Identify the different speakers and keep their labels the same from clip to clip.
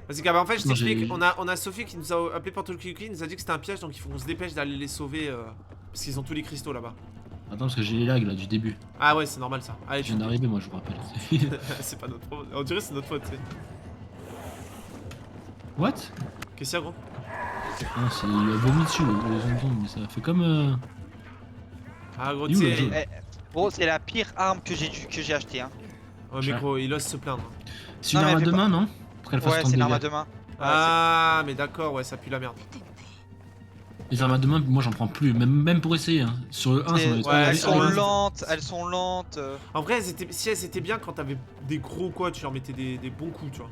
Speaker 1: Vas-y, Gab, en fait, je
Speaker 2: Non,
Speaker 1: t'explique. On a Sophie qui nous a appelé pour tout le qui nous a dit que c'était un piège, donc il faut qu'on se dépêche d'aller les sauver. Parce qu'ils ont tous les cristaux là-bas.
Speaker 2: Attends, parce que j'ai les lags là du début.
Speaker 1: Ah ouais, c'est normal ça. Allez,
Speaker 2: Je viens d'arriver, moi, je vous rappelle.
Speaker 1: C'est pas notre faute. On dirait que c'est notre faute, tu sais.
Speaker 2: What?
Speaker 1: Qu'est-ce qu'il y a, gros?
Speaker 2: Ah, c'est. Il a vomi dessus, les zombies, mais ça fait comme.
Speaker 1: Ah, gros,
Speaker 2: Il
Speaker 1: tu
Speaker 2: est où, le
Speaker 1: sais.
Speaker 2: jaune
Speaker 3: Gros, c'est la pire arme que j'ai acheté. Hein.
Speaker 1: Ouais, mais gros, il ose se plaindre.
Speaker 2: C'est une
Speaker 3: Non, mais
Speaker 2: arme à
Speaker 3: elle fait
Speaker 2: deux mains, non? Pour qu'elle fasse
Speaker 3: Ouais,
Speaker 2: tant
Speaker 3: c'est
Speaker 2: de
Speaker 3: une arme à
Speaker 2: dégâts.
Speaker 3: deux mains.
Speaker 1: Ah, mais d'accord, ouais, ça pue la merde.
Speaker 2: Les armes à deux mains, moi j'en prends plus, même pour essayer. Hein. Sur le 1, ça m'avait trop
Speaker 1: ouais,
Speaker 3: Elles
Speaker 2: énervé.
Speaker 3: sont
Speaker 1: ouais.
Speaker 3: lentes, elles sont lentes.
Speaker 1: En vrai, si elles étaient bien quand t'avais des gros quoi, tu leur mettais des bons coups, tu vois.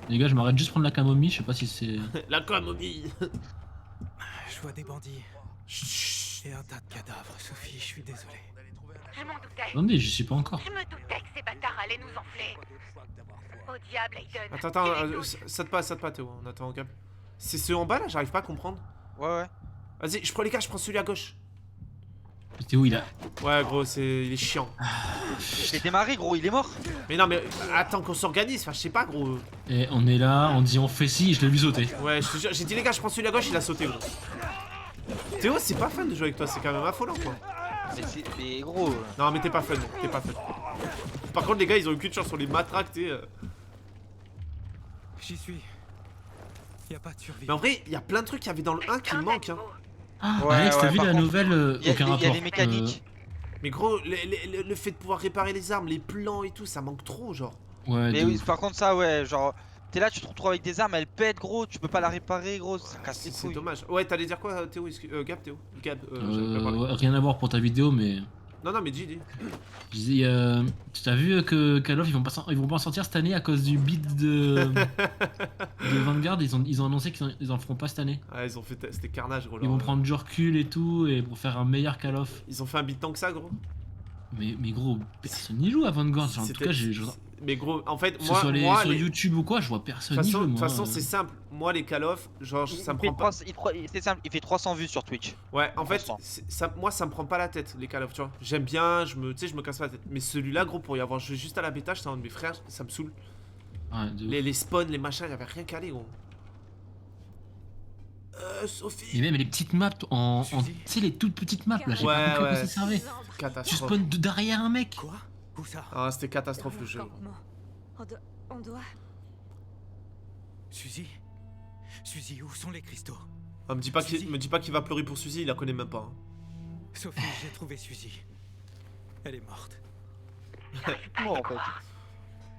Speaker 2: Les gars, je m'arrête juste prendre la camomille, je sais pas si c'est.
Speaker 1: La camomille.
Speaker 4: Je vois des bandits
Speaker 1: Chut.
Speaker 4: et un tas de cadavres. Sophie, je suis désolé.
Speaker 5: Je m'en doutais.
Speaker 2: Attendez, j'y suis pas encore.
Speaker 5: Je me doutais que ces bâtards allaient nous enfler. Au diable, Aiden.
Speaker 1: Attends,
Speaker 5: Tu les doutes.
Speaker 1: ça te pas, Théo, on attend, Gab. C'est ceux en bas là, j'arrive pas à comprendre.
Speaker 3: Ouais.
Speaker 1: Vas-y, je prends les gars, je prends celui à gauche.
Speaker 2: Théo, il a.
Speaker 1: Ouais, gros, il est chiant.
Speaker 3: Je l'ai démarré, gros, il est mort.
Speaker 1: Mais non, mais attends qu'on s'organise, enfin, je sais pas, gros.
Speaker 2: Et on est là, on dit on fait ci, je l'ai vu sauter.
Speaker 1: Ouais, je te jure, j'ai dit les gars, je prends celui à gauche, il a sauté, gros. Théo, c'est pas fun de jouer avec toi, c'est quand même affolant, quoi.
Speaker 3: Mais gros.
Speaker 1: Non, mais t'es pas fun, t'es pas fun. Par contre, les gars, ils ont eu qu'une chance sur les matraques, tu sais.
Speaker 4: J'y suis. Y a pas de survie.
Speaker 1: Mais en vrai, il y a plein de trucs qu'il y avait dans le 1 qui me manquent, hein.
Speaker 2: Ah,
Speaker 3: Ouais,
Speaker 2: Alex, t'as
Speaker 3: ouais,
Speaker 2: vu
Speaker 3: par
Speaker 2: la
Speaker 3: contre,
Speaker 2: nouvelle
Speaker 3: Il y a
Speaker 2: aucun
Speaker 3: il y a
Speaker 2: rapport.
Speaker 3: les mécaniques.
Speaker 1: Mais gros, le fait de pouvoir réparer les armes, les plans et tout, ça manque trop, genre.
Speaker 2: Ouais,
Speaker 3: Mais
Speaker 2: de
Speaker 3: oui,
Speaker 2: ouf.
Speaker 3: par contre, ça, ouais, genre. T'es là, tu te retrouves avec des armes, elles pètent, gros, tu peux pas la réparer, gros, ça casse les
Speaker 1: C'est
Speaker 3: couilles.
Speaker 1: dommage. Ouais, t'allais dire quoi, Théo? Gab, Théo? Gab, j'avais pas parlé.
Speaker 2: Ouais, rien à voir pour ta vidéo, mais.
Speaker 1: Non, mais dis.
Speaker 2: Je disais, t'as vu que Call of ils vont pas en sortir cette année à cause du beat de Vanguard, ils ont annoncé qu'ils en feront pas cette année.
Speaker 1: Ah, ils ont fait. C'était carnage, gros.
Speaker 2: Ils vont prendre du recul et tout, et pour faire un meilleur Call of.
Speaker 1: Ils ont fait un beat tant que ça, gros.
Speaker 2: Mais gros, personne n'y joue à Vanguard. Genre, en tout cas,
Speaker 1: Mais gros, en fait,
Speaker 2: que ce
Speaker 1: moi.
Speaker 2: soit
Speaker 1: moi,
Speaker 2: sur
Speaker 1: les-
Speaker 2: YouTube ou quoi, je vois personne
Speaker 1: De
Speaker 2: y jouer.
Speaker 1: toute
Speaker 2: Moi.
Speaker 1: façon, c'est simple. Moi, les Call of, genre, ça me prend pas.
Speaker 3: C'est simple, il fait 300 vues sur Twitch.
Speaker 1: Ouais, en fait,
Speaker 3: Franchement.
Speaker 1: moi, ça me prend pas la tête, les Call of, tu vois. J'aime bien, tu sais, je me casse pas la tête. Mais celui-là, gros, pour y avoir joué juste à la bêta, j'étais un de mes frères, ça me saoule.
Speaker 2: Ouais, de ouf.
Speaker 1: Les spawns, les machins, y'avait rien calé, gros. Sophie.
Speaker 2: Et même les petites maps tu sais, les toutes petites maps là, j'ai
Speaker 1: Ouais,
Speaker 2: pas compris à quoi
Speaker 1: ouais.
Speaker 2: ça servait. Tu
Speaker 1: Catastrophe.
Speaker 2: spawns derrière un mec.
Speaker 4: Quoi? Où ça?
Speaker 1: Ah, c'était catastrophe le jeu.
Speaker 5: On doit.
Speaker 4: Suzy? Suzy, où sont les cristaux?
Speaker 1: Ah, me dis pas qu'il va pleurer pour Suzy, il la connaît même pas. Hein.
Speaker 4: Sophie, j'ai trouvé Suzy. Elle est morte.
Speaker 3: Bon, en fait.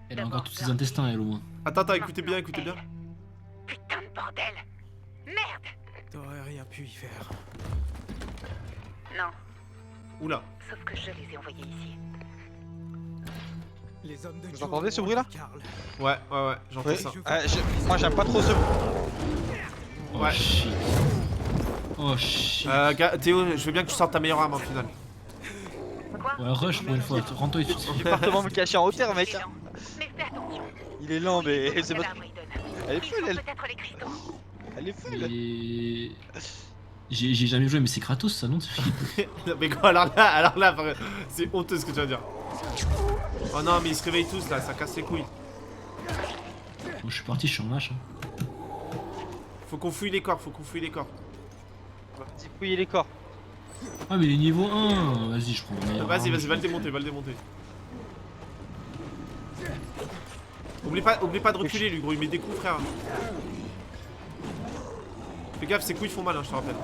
Speaker 2: Elle a encore tous ses intestins, elle au moins.
Speaker 1: Attends, écoutez bien.
Speaker 5: Putain de bordel. Merde.
Speaker 4: T'aurais rien pu y faire.
Speaker 5: Non,
Speaker 1: Oula.
Speaker 5: sauf que je les ai envoyés ici.
Speaker 4: Les hommes de
Speaker 3: Vous
Speaker 4: Joe
Speaker 3: entendez ce
Speaker 4: ont
Speaker 3: bruit-là?
Speaker 4: dit Karl.
Speaker 1: Ouais, j'entends
Speaker 3: Ouais.
Speaker 1: ça.
Speaker 3: Moi, j'aime pas trop ce.
Speaker 2: Oh
Speaker 1: Ouais.
Speaker 2: shit. Oh shit.
Speaker 1: Théo, je veux bien que tu sortes ta meilleure arme en finale.
Speaker 2: Ouais, rush pour une fois, rends-toi ici.
Speaker 3: Je vais pas me cacher en hauteur, mec.
Speaker 5: Mais fais attention.
Speaker 3: Il est lent, mais c'est pas. Elle est
Speaker 5: Ils
Speaker 3: folle,
Speaker 5: sont
Speaker 3: elle.
Speaker 5: peut-être les cristaux.
Speaker 3: Elle est folle.
Speaker 2: Mais. J'ai jamais joué, mais c'est Kratos ça, non?
Speaker 1: Mais quoi, alors là, c'est honteux ce que tu vas dire. Oh non, mais ils se réveillent tous là, ça casse les couilles.
Speaker 2: Bon, je suis parti, je suis en lâche. Hein.
Speaker 1: Faut qu'on fouille les corps,
Speaker 3: Vas-y, fouiller les corps.
Speaker 2: Ah, mais les niveaux 1, vas-y, je prends.
Speaker 1: Vas-y, va le démonter, Oublie pas de reculer, lui, gros, il met des coups, frère. Fais gaffe, ses coups ils font mal, hein, je te rappelle.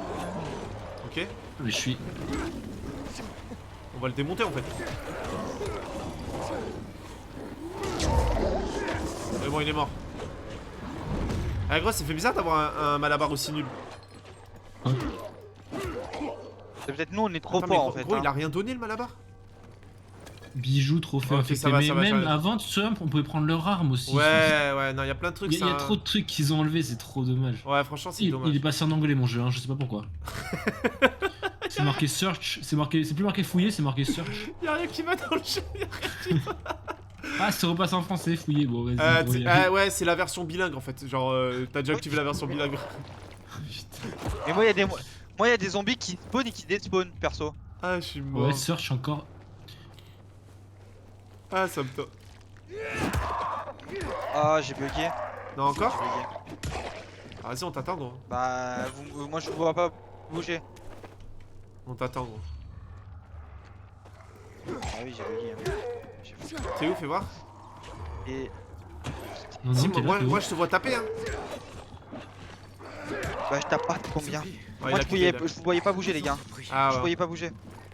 Speaker 1: Ok,
Speaker 2: Mais je suis.
Speaker 1: on va le démonter en fait. Mais bon, il est mort. Ah, gros, ça fait bizarre d'avoir un malabar aussi nul.
Speaker 3: C'est peut-être nous, on est trop
Speaker 1: Attends, mais
Speaker 3: forts en
Speaker 1: gros,
Speaker 3: fait.
Speaker 1: gros, il
Speaker 3: Hein.
Speaker 1: a rien donné le malabar.
Speaker 2: Bijoux, trophées,
Speaker 1: Ok,
Speaker 2: affectés.
Speaker 1: ça va,
Speaker 2: Mais même
Speaker 1: j'arrête.
Speaker 2: avant, tu sais, on pouvait prendre leur arme aussi.
Speaker 1: Ouais, non, il y a plein de trucs.
Speaker 2: Il y a trop de trucs qu'ils ont enlevés, c'est trop dommage.
Speaker 1: Ouais, franchement, c'est
Speaker 2: Il
Speaker 1: dommage.
Speaker 2: est passé en anglais mon jeu, hein, je sais pas pourquoi. C'est marqué search, c'est plus marqué fouiller, c'est marqué search.
Speaker 1: Y'a rien qui va dans le jeu.
Speaker 2: Ah, c'est repassé en français, fouiller, bon vas-y. bon, y a-
Speaker 1: Ouais, c'est la version bilingue en fait. Genre, t'as déjà activé la version bilingue.
Speaker 3: Et moi, il y a des zombies qui spawnent et qui despawnent, perso.
Speaker 1: Ah, je suis mort.
Speaker 2: Ouais, search encore.
Speaker 1: Ah, ça me to...
Speaker 3: Ah, j'ai bugué.
Speaker 1: Non, encore?
Speaker 3: Je vais game.
Speaker 1: Ah, vas-y, on t'attend, gros.
Speaker 3: Bah, moi je vous vois pas bouger.
Speaker 1: On t'attend, gros.
Speaker 3: Ah oui, j'ai le game.
Speaker 1: T'es où, fais voir?
Speaker 3: Et
Speaker 2: Non,
Speaker 1: Si,
Speaker 2: non, t'es là, t'es où
Speaker 1: moi, je te vois taper, hein.
Speaker 3: bah, je tape pas combien.
Speaker 4: Sophie,
Speaker 1: Ouais,
Speaker 3: Moi
Speaker 1: il a
Speaker 3: je
Speaker 1: quitté,
Speaker 3: voyais,
Speaker 1: là.
Speaker 3: je vous voyais pas bouger, les gars.
Speaker 1: Ah,
Speaker 3: Je
Speaker 1: ouais.
Speaker 3: voyais pas bouger.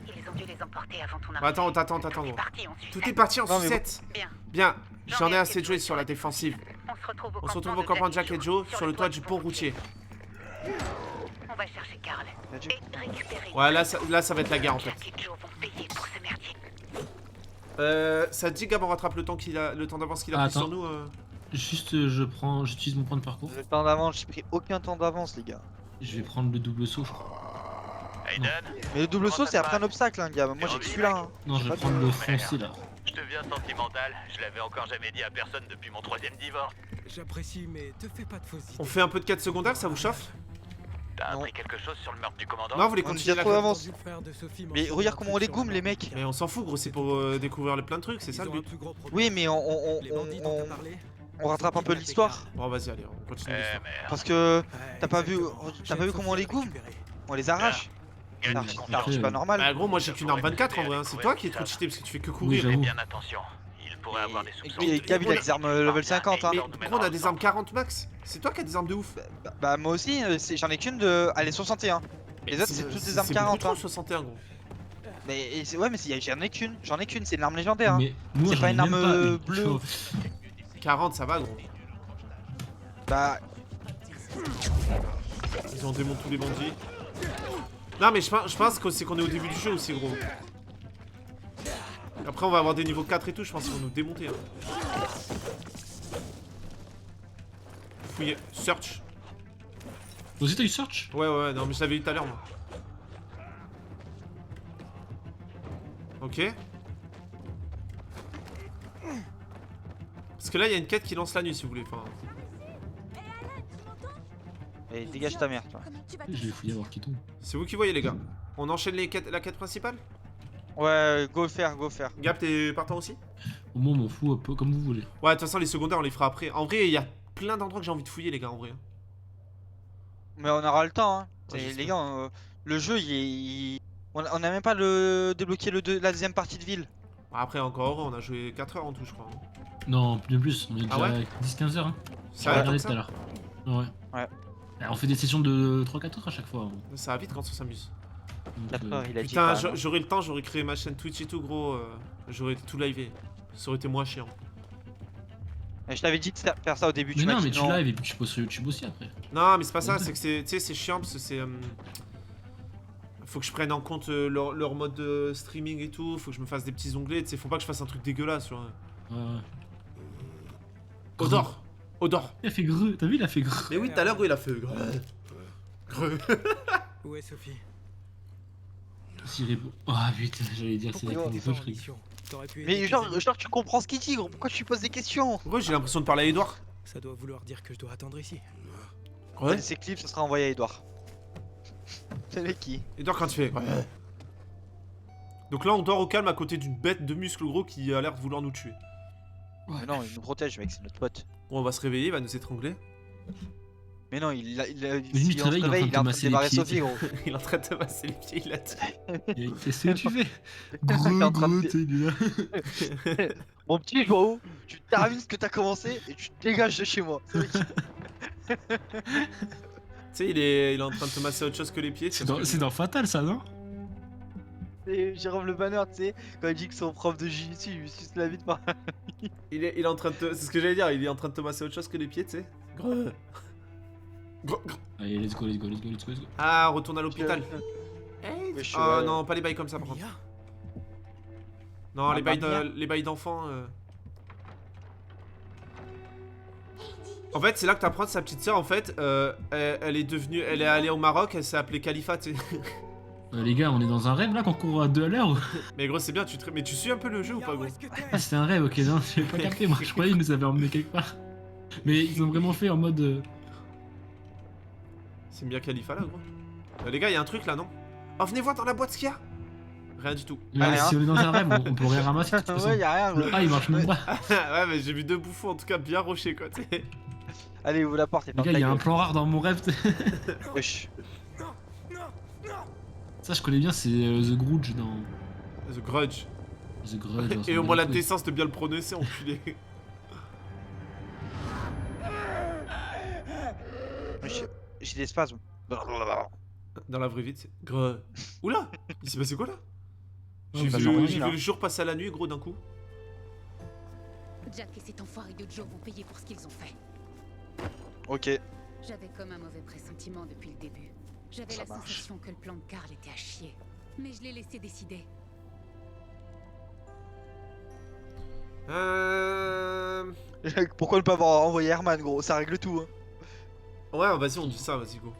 Speaker 5: Ils ont dû les emporter avant ton arrivée.
Speaker 1: Bah, attends, on t'attend,
Speaker 5: C'est
Speaker 1: gros.
Speaker 5: parti en sucette.
Speaker 1: Tout est parti en
Speaker 3: Non, mais
Speaker 1: sucette.
Speaker 5: Bien.
Speaker 1: Bien, j'en ai assez de jouer sur la défensive.
Speaker 5: On se retrouve
Speaker 1: On se retrouve au campement de Jack et Joe sur le toit du pont routier.
Speaker 5: On va chercher Carl
Speaker 3: Adieu.
Speaker 5: et récupérer.
Speaker 1: Ouais, là, ça va être la guerre, en fait.
Speaker 5: Jack et Joe vont payer pour ce merdier.
Speaker 1: Ça te dit, Gab, on rattrape le temps d'avance qu'il a pris
Speaker 2: Attends.
Speaker 1: sur nous
Speaker 2: Juste, j'utilise mon point de parcours.
Speaker 3: Le temps d'avance, j'ai pris aucun temps d'avance, les gars.
Speaker 2: Je vais prendre le double saut, je crois.
Speaker 6: Aiden,
Speaker 3: Mais le double saut, c'est après un obstacle, hein, gars. Moi j'ai que celui-là. Hein.
Speaker 2: Non, je vais prendre le foncé là.
Speaker 6: je deviens sentimental. Je l'avais encore jamais dit à personne depuis mon 3e divorce.
Speaker 4: j'apprécie, mais te fais pas de fausses idées.
Speaker 1: On fait un peu de quête secondaire, ça vous chauffe?
Speaker 6: T'as
Speaker 3: Non.
Speaker 6: appris quelque chose sur le meurtre du commandant?
Speaker 1: Non, vous voulez
Speaker 3: On
Speaker 1: continuer
Speaker 3: dit
Speaker 1: la
Speaker 3: trop
Speaker 1: quête?
Speaker 3: d'avance.
Speaker 4: Entendu le frère de Sophie
Speaker 3: Mais
Speaker 4: mentionner
Speaker 3: regarde
Speaker 4: un
Speaker 3: comment
Speaker 4: truc
Speaker 3: on les
Speaker 4: sur
Speaker 3: goume,
Speaker 4: la
Speaker 3: les
Speaker 4: mort.
Speaker 3: mecs.
Speaker 1: Mais on s'en fout, gros, c'est pour découvrir plein de trucs, c'est ça
Speaker 4: Ils
Speaker 1: le
Speaker 4: ont un
Speaker 1: but?
Speaker 4: plus gros problème.
Speaker 3: Oui, mais
Speaker 4: Les bandits dont t'as parlé,
Speaker 3: on rattrape un peu l'histoire.
Speaker 1: Bon, vas-y, allez, on continue l'histoire.
Speaker 6: merde.
Speaker 3: Parce que
Speaker 4: ouais,
Speaker 3: t'as pas vu-
Speaker 4: exactement.
Speaker 3: t'as pas vu comment on les
Speaker 4: Sophie a
Speaker 3: goume
Speaker 4: récupéré.
Speaker 3: on les arrache.
Speaker 6: Gagne
Speaker 2: Oui,
Speaker 6: ton
Speaker 2: j'ai
Speaker 3: C'est pas normal.
Speaker 1: Bah, gros, moi j'ai qu'une arme 24 en vrai, hein. c'est toi qui es trop
Speaker 6: Oui,
Speaker 1: cheaté parce que tu fais que
Speaker 2: Oui,
Speaker 1: courir.
Speaker 2: j'avoue.
Speaker 6: bien attention. Il pourrait avoir des soupçons.
Speaker 3: Et Gab, il a des armes level 50, hein.
Speaker 1: Mais gros, on a des armes 40 max, c'est toi qui as des armes de ouf.
Speaker 3: Bah, moi aussi, j'en ai qu'une de. Elle est 61. Les autres, c'est toutes des armes
Speaker 1: C'est
Speaker 3: 40.
Speaker 1: beaucoup trop,
Speaker 3: Hein.
Speaker 1: 61 gros.
Speaker 3: Mais ouais, mais j'en ai qu'une, c'est une arme légendaire. Hein.
Speaker 2: Mais moi,
Speaker 3: C'est
Speaker 2: j'en
Speaker 3: pas
Speaker 2: ai
Speaker 3: une
Speaker 2: même
Speaker 3: arme,
Speaker 2: pas.
Speaker 3: bleue.
Speaker 1: 40 ça va gros.
Speaker 3: Bah,
Speaker 1: Ils ont démonté tous les bandits. Non mais je pense que c'est qu'on est au début du jeu aussi gros. Après on va avoir des niveaux 4 et tout, je pense qu'ils vont nous démonter. Hein. Fouiller, search.
Speaker 2: Toi aussi, t'as eu search?
Speaker 1: Ouais, non mais je l'avais eu tout à l'heure moi. Ok. Parce que là il y a une quête qui lance la nuit si vous voulez. Enfin,
Speaker 3: et dégage ta mère, toi.
Speaker 2: Je vais fouiller à voir qui tombe.
Speaker 1: c'est vous qui voyez les gars. On enchaîne la quête principale.
Speaker 3: Ouais, go faire.
Speaker 1: Gap, t'es partant aussi?
Speaker 2: Au moins, on m'en fout un peu comme vous voulez.
Speaker 1: Ouais, de toute façon les secondaires on les fera après. En vrai il y a plein d'endroits que j'ai envie de fouiller les gars en vrai.
Speaker 3: Mais on aura le temps, hein.
Speaker 1: Ouais,
Speaker 3: C'est-
Speaker 1: j'espère.
Speaker 3: les gars, le jeu, on a même pas débloqué la deuxième partie de ville.
Speaker 1: Après encore heureux, on a joué 4 heures en tout je crois.
Speaker 2: Non, bien plus. On est déjà
Speaker 1: Ah ouais
Speaker 2: à 10-15 heures. Hein.
Speaker 1: Ça
Speaker 2: J'ai
Speaker 1: va
Speaker 2: regardé
Speaker 1: vite
Speaker 2: tout à
Speaker 1: ça?
Speaker 2: l'heure. Ouais.
Speaker 3: Ouais.
Speaker 2: Alors, on fait des sessions de 3-4 heures à chaque fois. Hein.
Speaker 1: Ça va vite quand on s'amuse.
Speaker 2: Donc,
Speaker 3: 4 heures, il a dit.
Speaker 1: Putain,
Speaker 3: quand même.
Speaker 1: j'aurais le temps, j'aurais créé ma chaîne Twitch et tout gros. J'aurais tout livé. Ça aurait été moins chiant.
Speaker 3: Et je t'avais dit de faire ça au début,
Speaker 2: Mais
Speaker 3: tu m'as
Speaker 2: non,
Speaker 3: dit
Speaker 2: mais tu
Speaker 3: non.
Speaker 2: live et puis tu poses sur YouTube aussi après.
Speaker 1: Non mais c'est pas ça,
Speaker 2: Ouais.
Speaker 1: c'est que c'est, tu sais, c'est chiant parce que c'est... Faut que je prenne en compte leur mode de streaming et tout, faut que je me fasse des petits onglets, tu sais, faut pas que je fasse un truc dégueulasse, tu vois.
Speaker 2: Ouais.
Speaker 1: Odor. Odor.
Speaker 2: Il a fait greu, t'as vu, il a fait greu.
Speaker 1: Mais oui, tout à l'heure, gros, il a fait... Greu.
Speaker 4: Où est Sophie?
Speaker 2: S'il répond. Ah putain, j'allais dire, c'est
Speaker 4: Pourquoi
Speaker 2: la
Speaker 4: t'es
Speaker 2: conso,
Speaker 4: pas
Speaker 2: je
Speaker 4: en
Speaker 2: serais.
Speaker 4: mission? T'aurais pu aider
Speaker 3: Mais
Speaker 4: tes
Speaker 3: genre,
Speaker 4: amis.
Speaker 3: tu comprends ce qu'il dit, gros. Pourquoi tu poses des questions?
Speaker 1: Gros, j'ai l'impression de parler à Edouard.
Speaker 4: Ça doit vouloir dire que je dois attendre ici.
Speaker 1: Ouais.
Speaker 3: Ces clips, ce sera envoyé à Edouard. C'est le qui?
Speaker 1: Edouard quand tu fais... Donc là, on dort au calme à côté d'une bête de muscles gros qui a l'air de vouloir nous tuer.
Speaker 3: Mais non, il nous protège, mec, c'est notre pote.
Speaker 1: Bon, on va se réveiller, il va nous étrangler.
Speaker 3: Mais non,
Speaker 2: lui,
Speaker 3: si
Speaker 2: il
Speaker 3: on se
Speaker 2: travaille, il est en
Speaker 3: réveille, il est en train de
Speaker 2: masser les
Speaker 3: démarrer
Speaker 2: pieds,
Speaker 3: Sophie, gros.
Speaker 1: Il est en train de masser les pieds, il a dit.
Speaker 2: Qu'est-ce que tu fais?
Speaker 3: T'es en train de-
Speaker 2: Gros, t'es là.
Speaker 3: Mon petit Joao, tu termines ce que t'as commencé et tu te dégages de chez moi. C'est le qui.
Speaker 1: Tu sais, il est en train de te masser autre chose que les pieds.
Speaker 2: C'est dans Fatal ça, non?
Speaker 3: C'est Jérôme Le Banner, tu sais, quand il dit que son prof de Jiu-Jitsu, il lui suce la vie de par.
Speaker 1: Il est en train de te... C'est ce que j'allais dire, il est en train de te masser autre chose que les pieds, tu sais. Grrr. Grrr, grrr.
Speaker 2: Allez, let's go.
Speaker 1: Ah, retourne à l'hôpital.
Speaker 3: Mais je-
Speaker 1: Oh non, pas les bails comme ça par contre.
Speaker 4: Mia?
Speaker 1: Non,
Speaker 3: Ah,
Speaker 1: les
Speaker 3: bah,
Speaker 1: bails d'enfants. En fait, c'est là que t'apprends que sa petite sœur, en fait, elle est allée au Maroc, elle s'est appelée Khalifa, tu sais.
Speaker 2: Les gars, on est dans un rêve là qu'on court à 2 à l'heure ou...
Speaker 1: Mais gros, c'est bien, mais tu suis un peu le jeu ou
Speaker 4: Mia,
Speaker 1: pas,
Speaker 4: où
Speaker 1: gros?
Speaker 4: est-ce que t'es?
Speaker 2: Ah, c'était un rêve, ok, non, j'avais pas capté, moi je croyais qu'ils nous avaient emmené quelque part. Mais ils ont vraiment fait en mode.
Speaker 1: C'est bien Khalifa là, gros. Les gars, il y a un truc là, non? Oh, venez voir dans la boîte ce qu'il y a. Rien du tout.
Speaker 2: Là,
Speaker 3: rien.
Speaker 2: si on est dans un rêve, on peut rien ramasser de toute façon.
Speaker 3: Ouais, y'a rien, gros.
Speaker 2: Ah, il marche même pas.
Speaker 1: Ouais, mais j'ai vu deux bouffons en tout cas bien rochés, quoi, tu sais.
Speaker 3: Allez, ouvre la porte et
Speaker 2: Les gars, il y a un plan rare dans mon rêve.
Speaker 3: Wesh.
Speaker 2: Ça, je connais bien, c'est The Grudge dans.
Speaker 1: The Grudge.
Speaker 2: The Grudge.
Speaker 1: Et au moins la décence de bien le prononcer, enculé.
Speaker 3: J'ai des spasmes.
Speaker 1: Dans la vraie vie, c'est. Gre. Oula! Il s'est passé quoi là? J'ai
Speaker 3: bah,
Speaker 1: vu,
Speaker 3: j'en ai
Speaker 1: j'ai
Speaker 3: là.
Speaker 1: vu le jour passer à la nuit, gros, d'un coup.
Speaker 5: Jack et cet enfoiré de Joe vont payer pour ce qu'ils ont fait.
Speaker 3: Ok.
Speaker 5: J'avais comme un mauvais pressentiment depuis le début. J'avais
Speaker 3: Ça
Speaker 5: la
Speaker 3: marche.
Speaker 5: sensation que le plan de Karl était à chier. Mais je l'ai laissé décider.
Speaker 3: Pourquoi ne pas avoir envoyé Herman, gros? Ça règle tout, hein.
Speaker 1: Ouais, vas-y, on dit ça, vas-y, go.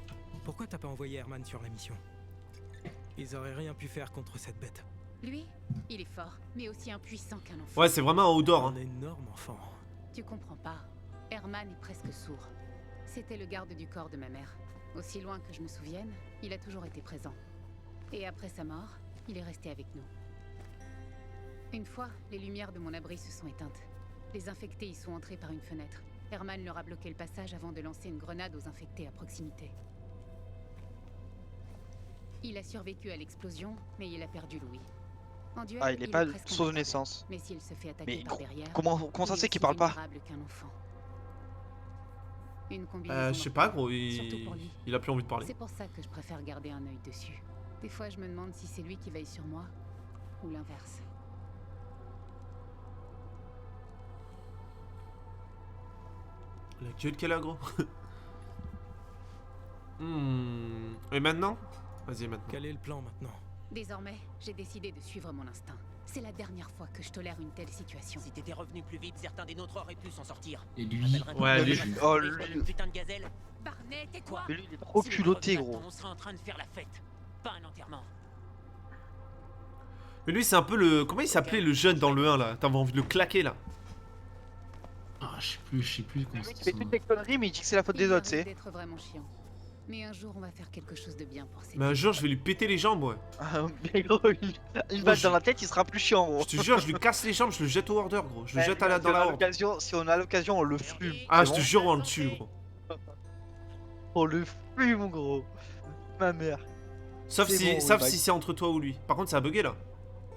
Speaker 4: Pourquoi t'as pas envoyé Herman sur la mission? Ils auraient rien pu faire contre cette bête.
Speaker 5: Lui, il est fort, mais aussi impuissant qu'un enfant.
Speaker 1: Ouais, c'est vraiment un outdoor, hein.
Speaker 4: Un énorme enfant.
Speaker 5: Tu comprends pas. Herman est presque sourd. C'était le garde du corps de ma mère. Aussi loin que je me souvienne, il a toujours été présent. Et après sa mort, il est resté avec nous. Une fois, les lumières de mon abri se sont éteintes. Les infectés y sont entrés par une fenêtre. Herman leur a bloqué le passage avant de lancer une grenade aux infectés à proximité. Il a survécu à l'explosion, mais il a perdu Louis. En duel,
Speaker 3: Ah, il est pas
Speaker 5: presque
Speaker 3: son de
Speaker 5: imbattable.
Speaker 3: naissance.
Speaker 5: Mais s'il se fait attaquer
Speaker 3: Mais
Speaker 5: par derrière,
Speaker 3: comment ça
Speaker 5: il
Speaker 3: se fait
Speaker 5: est
Speaker 3: qu'il
Speaker 5: aussi
Speaker 3: parle pas?
Speaker 5: vulnérable qu'un enfant. Une combinaison
Speaker 1: Je sais pas,
Speaker 5: mortelle,
Speaker 1: gros,
Speaker 5: surtout pour lui.
Speaker 1: il a plus envie de parler.
Speaker 5: C'est pour ça que je préfère garder un œil dessus. Des fois, je me demande si c'est lui qui veille sur moi, ou l'inverse.
Speaker 1: La gueule qu'elle a, gros. Et maintenant? Vas-y, maintenant.
Speaker 4: Quel est le plan maintenant?
Speaker 5: Désormais, j'ai décidé de suivre mon instinct. C'est la dernière fois que je tolère une telle situation.
Speaker 7: Si t'étais revenu plus vite, certains des nôtres auraient pu s'en sortir.
Speaker 2: Et lui.
Speaker 1: Ouais, lui.
Speaker 3: Oh,
Speaker 7: Espèce
Speaker 3: lui.
Speaker 7: de putain de gazelle.
Speaker 5: Barney, tais-toi!
Speaker 3: Mais lui, il est trop
Speaker 7: Si le
Speaker 3: culotté,
Speaker 7: revenu
Speaker 3: gros.
Speaker 7: attend, on serait en train de faire la fête, pas un enterrement.
Speaker 1: Mais lui, c'est un peu le. Comment il s'appelait le jeune dans le 1 là? T'avais envie de le claquer là?
Speaker 2: Ah, je sais plus comment
Speaker 3: Le mec, il
Speaker 2: c'était
Speaker 3: fait
Speaker 2: son
Speaker 3: toutes les conneries, mais il dit que c'est la faute des
Speaker 5: Il
Speaker 3: autres, tu
Speaker 5: m'arrive
Speaker 3: sais.
Speaker 5: d'être vraiment chiant. Mais un jour, on va faire quelque chose de bien pour ces
Speaker 1: Mais un jour, je vais lui péter les jambes, ouais.
Speaker 3: Mais gros, une balle dans la tête, il sera plus chiant, gros.
Speaker 1: Je te jure, je lui casse les jambes, je le jette au order, gros. Je le jette à dans la horde.
Speaker 3: Si on a l'occasion, on le fume.
Speaker 1: Ah,
Speaker 3: c'est
Speaker 1: je te
Speaker 3: bon.
Speaker 1: jure, on le tue, gros.
Speaker 3: On le fume, gros. Ma mère.
Speaker 1: Sauf
Speaker 3: C'est
Speaker 1: si,
Speaker 3: bon,
Speaker 1: sauf
Speaker 3: oui,
Speaker 1: si c'est entre toi ou lui. Par contre, ça a bugué là.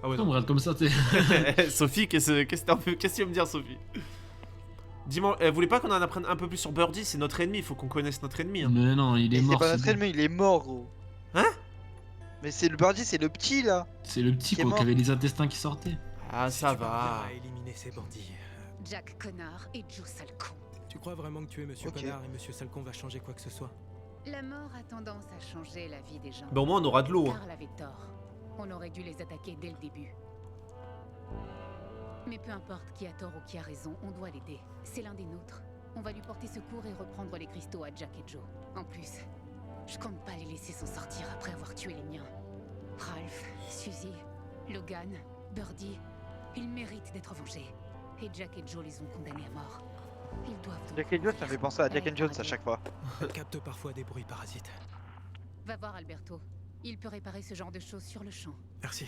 Speaker 1: Ah ouais,
Speaker 2: On me
Speaker 1: non.
Speaker 2: regarde comme ça, t'es.
Speaker 1: Sophie, qu'est-ce que tu veux me dire, Sophie? Dis-moi, elle voulait pas qu'on en apprenne un peu plus sur Birdie? C'est notre ennemi, il faut qu'on connaisse notre ennemi. Hein.
Speaker 2: Mais non, il est
Speaker 3: C'est
Speaker 2: mort.
Speaker 3: pas
Speaker 2: c'est
Speaker 3: notre
Speaker 2: bon.
Speaker 3: ennemi, il est mort, gros.
Speaker 1: Hein?
Speaker 3: Mais c'est le birdie, c'est le petit là.
Speaker 2: C'est le petit
Speaker 3: Qui est
Speaker 2: quoi,
Speaker 3: mort.
Speaker 2: qui avait les intestins qui sortaient.
Speaker 1: Ah,
Speaker 4: Si
Speaker 1: ça
Speaker 4: tu parviens
Speaker 1: va.
Speaker 4: à éliminer ces bandits.
Speaker 5: Jack Connard et Joe Salcon.
Speaker 4: Tu crois vraiment que tuer Monsieur
Speaker 3: Ok.
Speaker 4: Connard et Monsieur Salcon va changer quoi que ce soit?
Speaker 5: La mort a tendance à changer la vie des gens.
Speaker 1: Bah, au moins, on aura de l'eau. Hein.
Speaker 5: Karl avait tort. On aurait dû les attaquer dès le début. Mais peu importe qui a tort ou qui a raison, on doit l'aider. C'est l'un des nôtres. On va lui porter secours et reprendre les cristaux à Jack et Joe. En plus, je compte pas les laisser s'en sortir après avoir tué les miens. Ralph, Suzy, Logan, Birdie, ils méritent d'être vengés. Et Jack et Joe les ont condamnés à mort. Ils doivent donc
Speaker 3: Jack and Jones, ça me fait penser à Jack and Jones à chaque fois.
Speaker 4: Elle capte parfois des bruits parasites.
Speaker 5: Va voir Alberto. Il peut réparer ce genre de choses sur le champ.
Speaker 4: Merci.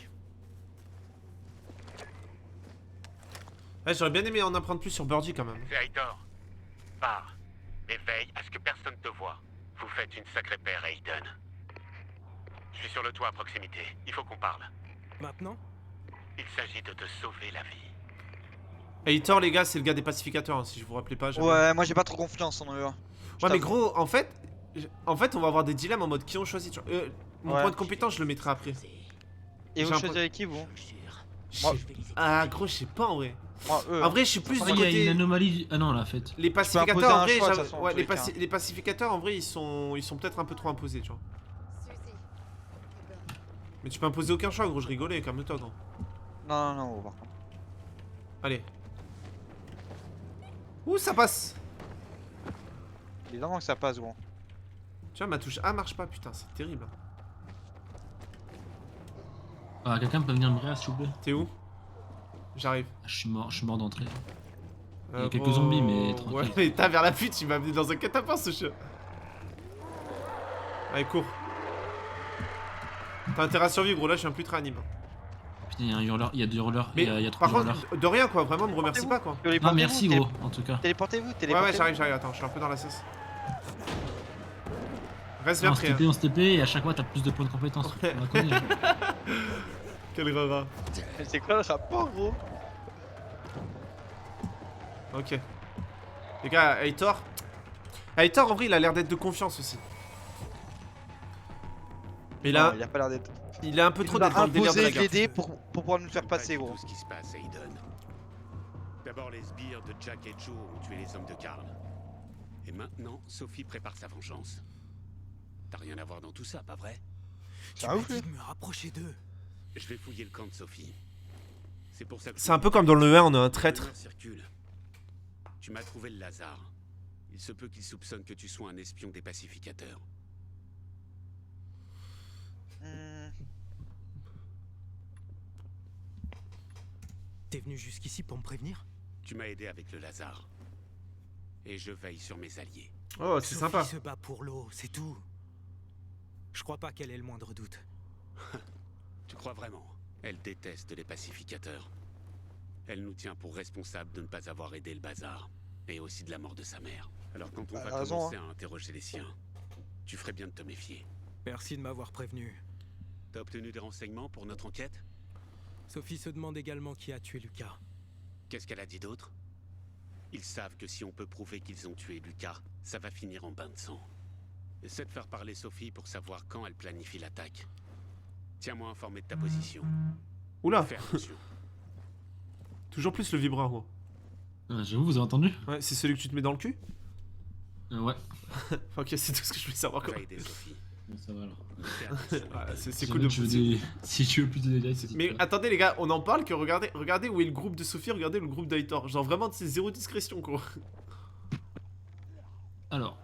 Speaker 1: Ouais, j'aurais bien aimé en apprendre plus sur Birdie quand même.
Speaker 6: C'est Aitor. Pars. Mais veille à ce que personne te voie. Vous faites une sacrée paire, Aiden. Je suis sur le toit à proximité. Il faut qu'on parle.
Speaker 4: Maintenant?
Speaker 6: Il s'agit de te sauver la vie.
Speaker 1: Heitor, les gars, c'est le gars des pacificateurs, hein, si je vous rappelais pas. jamais.
Speaker 3: Ouais, moi j'ai pas trop confiance en eux.
Speaker 1: Ouais, mais gros, en fait, on va avoir des dilemmes en mode qui on choisit. Tu vois. Mon
Speaker 3: Ouais.
Speaker 1: point de compétence, je le mettrai après.
Speaker 3: Et vous
Speaker 1: j'ai un
Speaker 3: choisirez qui, vous?
Speaker 1: Je
Speaker 3: Moi-
Speaker 1: sais- Ah, gros, je sais pas en vrai.
Speaker 3: Moi, eux.
Speaker 1: En vrai, je suis plus
Speaker 2: Après,
Speaker 1: du
Speaker 2: il y a une
Speaker 1: côté.
Speaker 2: anomalie. Ah non, la fête.
Speaker 1: Les
Speaker 3: imposer
Speaker 1: pacificateurs, en
Speaker 3: un
Speaker 1: vrai,
Speaker 3: choix, de toute
Speaker 1: j'avoue-
Speaker 3: façon,
Speaker 1: ouais,
Speaker 3: en tous les cas.
Speaker 1: les pacificateurs, en vrai, ils sont peut-être un peu trop imposés, tu vois. Mais tu peux imposer aucun choix, gros, je rigolais, calme-toi, gros.
Speaker 3: Non, non, non, par contre.
Speaker 1: Allez. Ouh, ça passe.
Speaker 3: Évidemment que ça passe, gros.
Speaker 1: Tu vois, ma touche A marche pas, putain, c'est terrible.
Speaker 2: Ah, quelqu'un peut venir me réa, s'il vous plaît.
Speaker 1: T'es où? J'arrive.
Speaker 2: Ah, je suis mort d'entrée. Il y a quelques
Speaker 1: gros,
Speaker 2: zombies, mais tranquille.
Speaker 1: Ouais, mais t'as vers la fuite, il m'a amené dans un catapult, ce chien. Allez, cours. T'as intérêt à survivre, gros, là, je suis un plus très anime.
Speaker 2: Putain, il y a un hurleur, il y a deux hurleurs,
Speaker 1: Mais
Speaker 2: il y a trois
Speaker 1: par
Speaker 2: hurleurs.
Speaker 1: contre, de rien quoi, vraiment, me remercie pas quoi.
Speaker 2: Ah,
Speaker 3: Téléportez-vous,
Speaker 2: merci gros, en tout cas.
Speaker 3: Téléportez-vous,
Speaker 1: Ouais,
Speaker 3: téléportez-vous.
Speaker 1: ouais, j'arrive, attends, je suis un peu dans la sauce. Reste bien
Speaker 2: On
Speaker 1: prêt.
Speaker 2: se TP, on se TP, et à chaque fois t'as plus de points de compétence.
Speaker 1: Ouais.
Speaker 2: On la connaît, hein.
Speaker 1: Quel rara.
Speaker 3: C'est quoi le rapport, gros?
Speaker 1: Ok. Les gars, Aitor. Aitor, en vrai, il a l'air d'être de confiance aussi. Mais là,
Speaker 3: Non, il a pas l'air d'être.
Speaker 1: il est un peu
Speaker 3: Il
Speaker 1: trop
Speaker 3: nous a
Speaker 1: d'être dans le délire de
Speaker 3: imposé
Speaker 1: la
Speaker 3: de
Speaker 1: guerre.
Speaker 3: l'aider pour pouvoir nous faire
Speaker 6: J'aime pas
Speaker 3: passer,
Speaker 6: du
Speaker 3: gros.
Speaker 6: tout ce qui se passe, Aiden. D'abord, les sbires de Jack et Joe ont tué les hommes de Karl. Et maintenant, Sophie prépare sa vengeance. T'as rien à voir dans tout ça, pas vrai?
Speaker 3: C'est
Speaker 4: Tu
Speaker 3: un
Speaker 4: m'as
Speaker 3: ouf,
Speaker 4: dit
Speaker 3: lui.
Speaker 4: de me rapprocher d'eux.
Speaker 6: Je vais fouiller le camp de Sophie. C'est pour ça que...
Speaker 1: C'est un peu comme dans le 1, on a un traître.
Speaker 6: Rumeur circule. Tu m'as trouvé le Lazare. Il se peut qu'il soupçonne que tu sois un espion des pacificateurs.
Speaker 3: Hmm.
Speaker 4: T'es venu jusqu'ici pour me prévenir?
Speaker 6: Tu m'as aidé avec le Lazare. Et je veille sur mes alliés.
Speaker 1: Oh, c'est
Speaker 4: Sophie
Speaker 1: sympa.
Speaker 4: se bat pour l'eau, c'est tout. Je crois pas qu'elle ait le moindre doute.
Speaker 6: Tu crois vraiment? Elle déteste les pacificateurs. Elle nous tient pour responsables de ne pas avoir aidé le bazar. Et aussi de la mort de sa mère. Alors quand on
Speaker 3: Elle
Speaker 6: va
Speaker 3: a raison,
Speaker 6: commencer à interroger les siens, tu ferais bien de te méfier.
Speaker 4: Merci de m'avoir prévenu.
Speaker 6: T'as obtenu des renseignements pour notre enquête?
Speaker 4: Sophie se demande également qui a tué Lucas.
Speaker 6: Qu'est-ce qu'elle a dit d'autre? Ils savent que si on peut prouver qu'ils ont tué Lucas, ça va finir en bain de sang. Essaie de faire parler Sophie pour savoir quand elle planifie l'attaque. Tiens-moi informé de ta position.
Speaker 1: Oula,
Speaker 6: Fais attention.
Speaker 1: toujours plus le vibreur, gros.
Speaker 2: J'avoue, vous avez entendu?
Speaker 1: Ouais, c'est celui que tu te mets dans le cul?
Speaker 2: Ouais.
Speaker 1: Ok, c'est tout ce que je voulais savoir. Quoi.
Speaker 6: Va aider Sophie.
Speaker 2: Bon, ça va alors.
Speaker 6: Fais attention.
Speaker 1: Ouais, c'est
Speaker 2: Si
Speaker 1: cool de
Speaker 2: jamais tu veux Si tu veux plus de détails, c'est
Speaker 1: Mais attendez les gars, on en parle que regardez où est le groupe de Sophie, regardez le groupe d'Aitor. Genre vraiment c'est zéro discrétion quoi.
Speaker 2: Alors,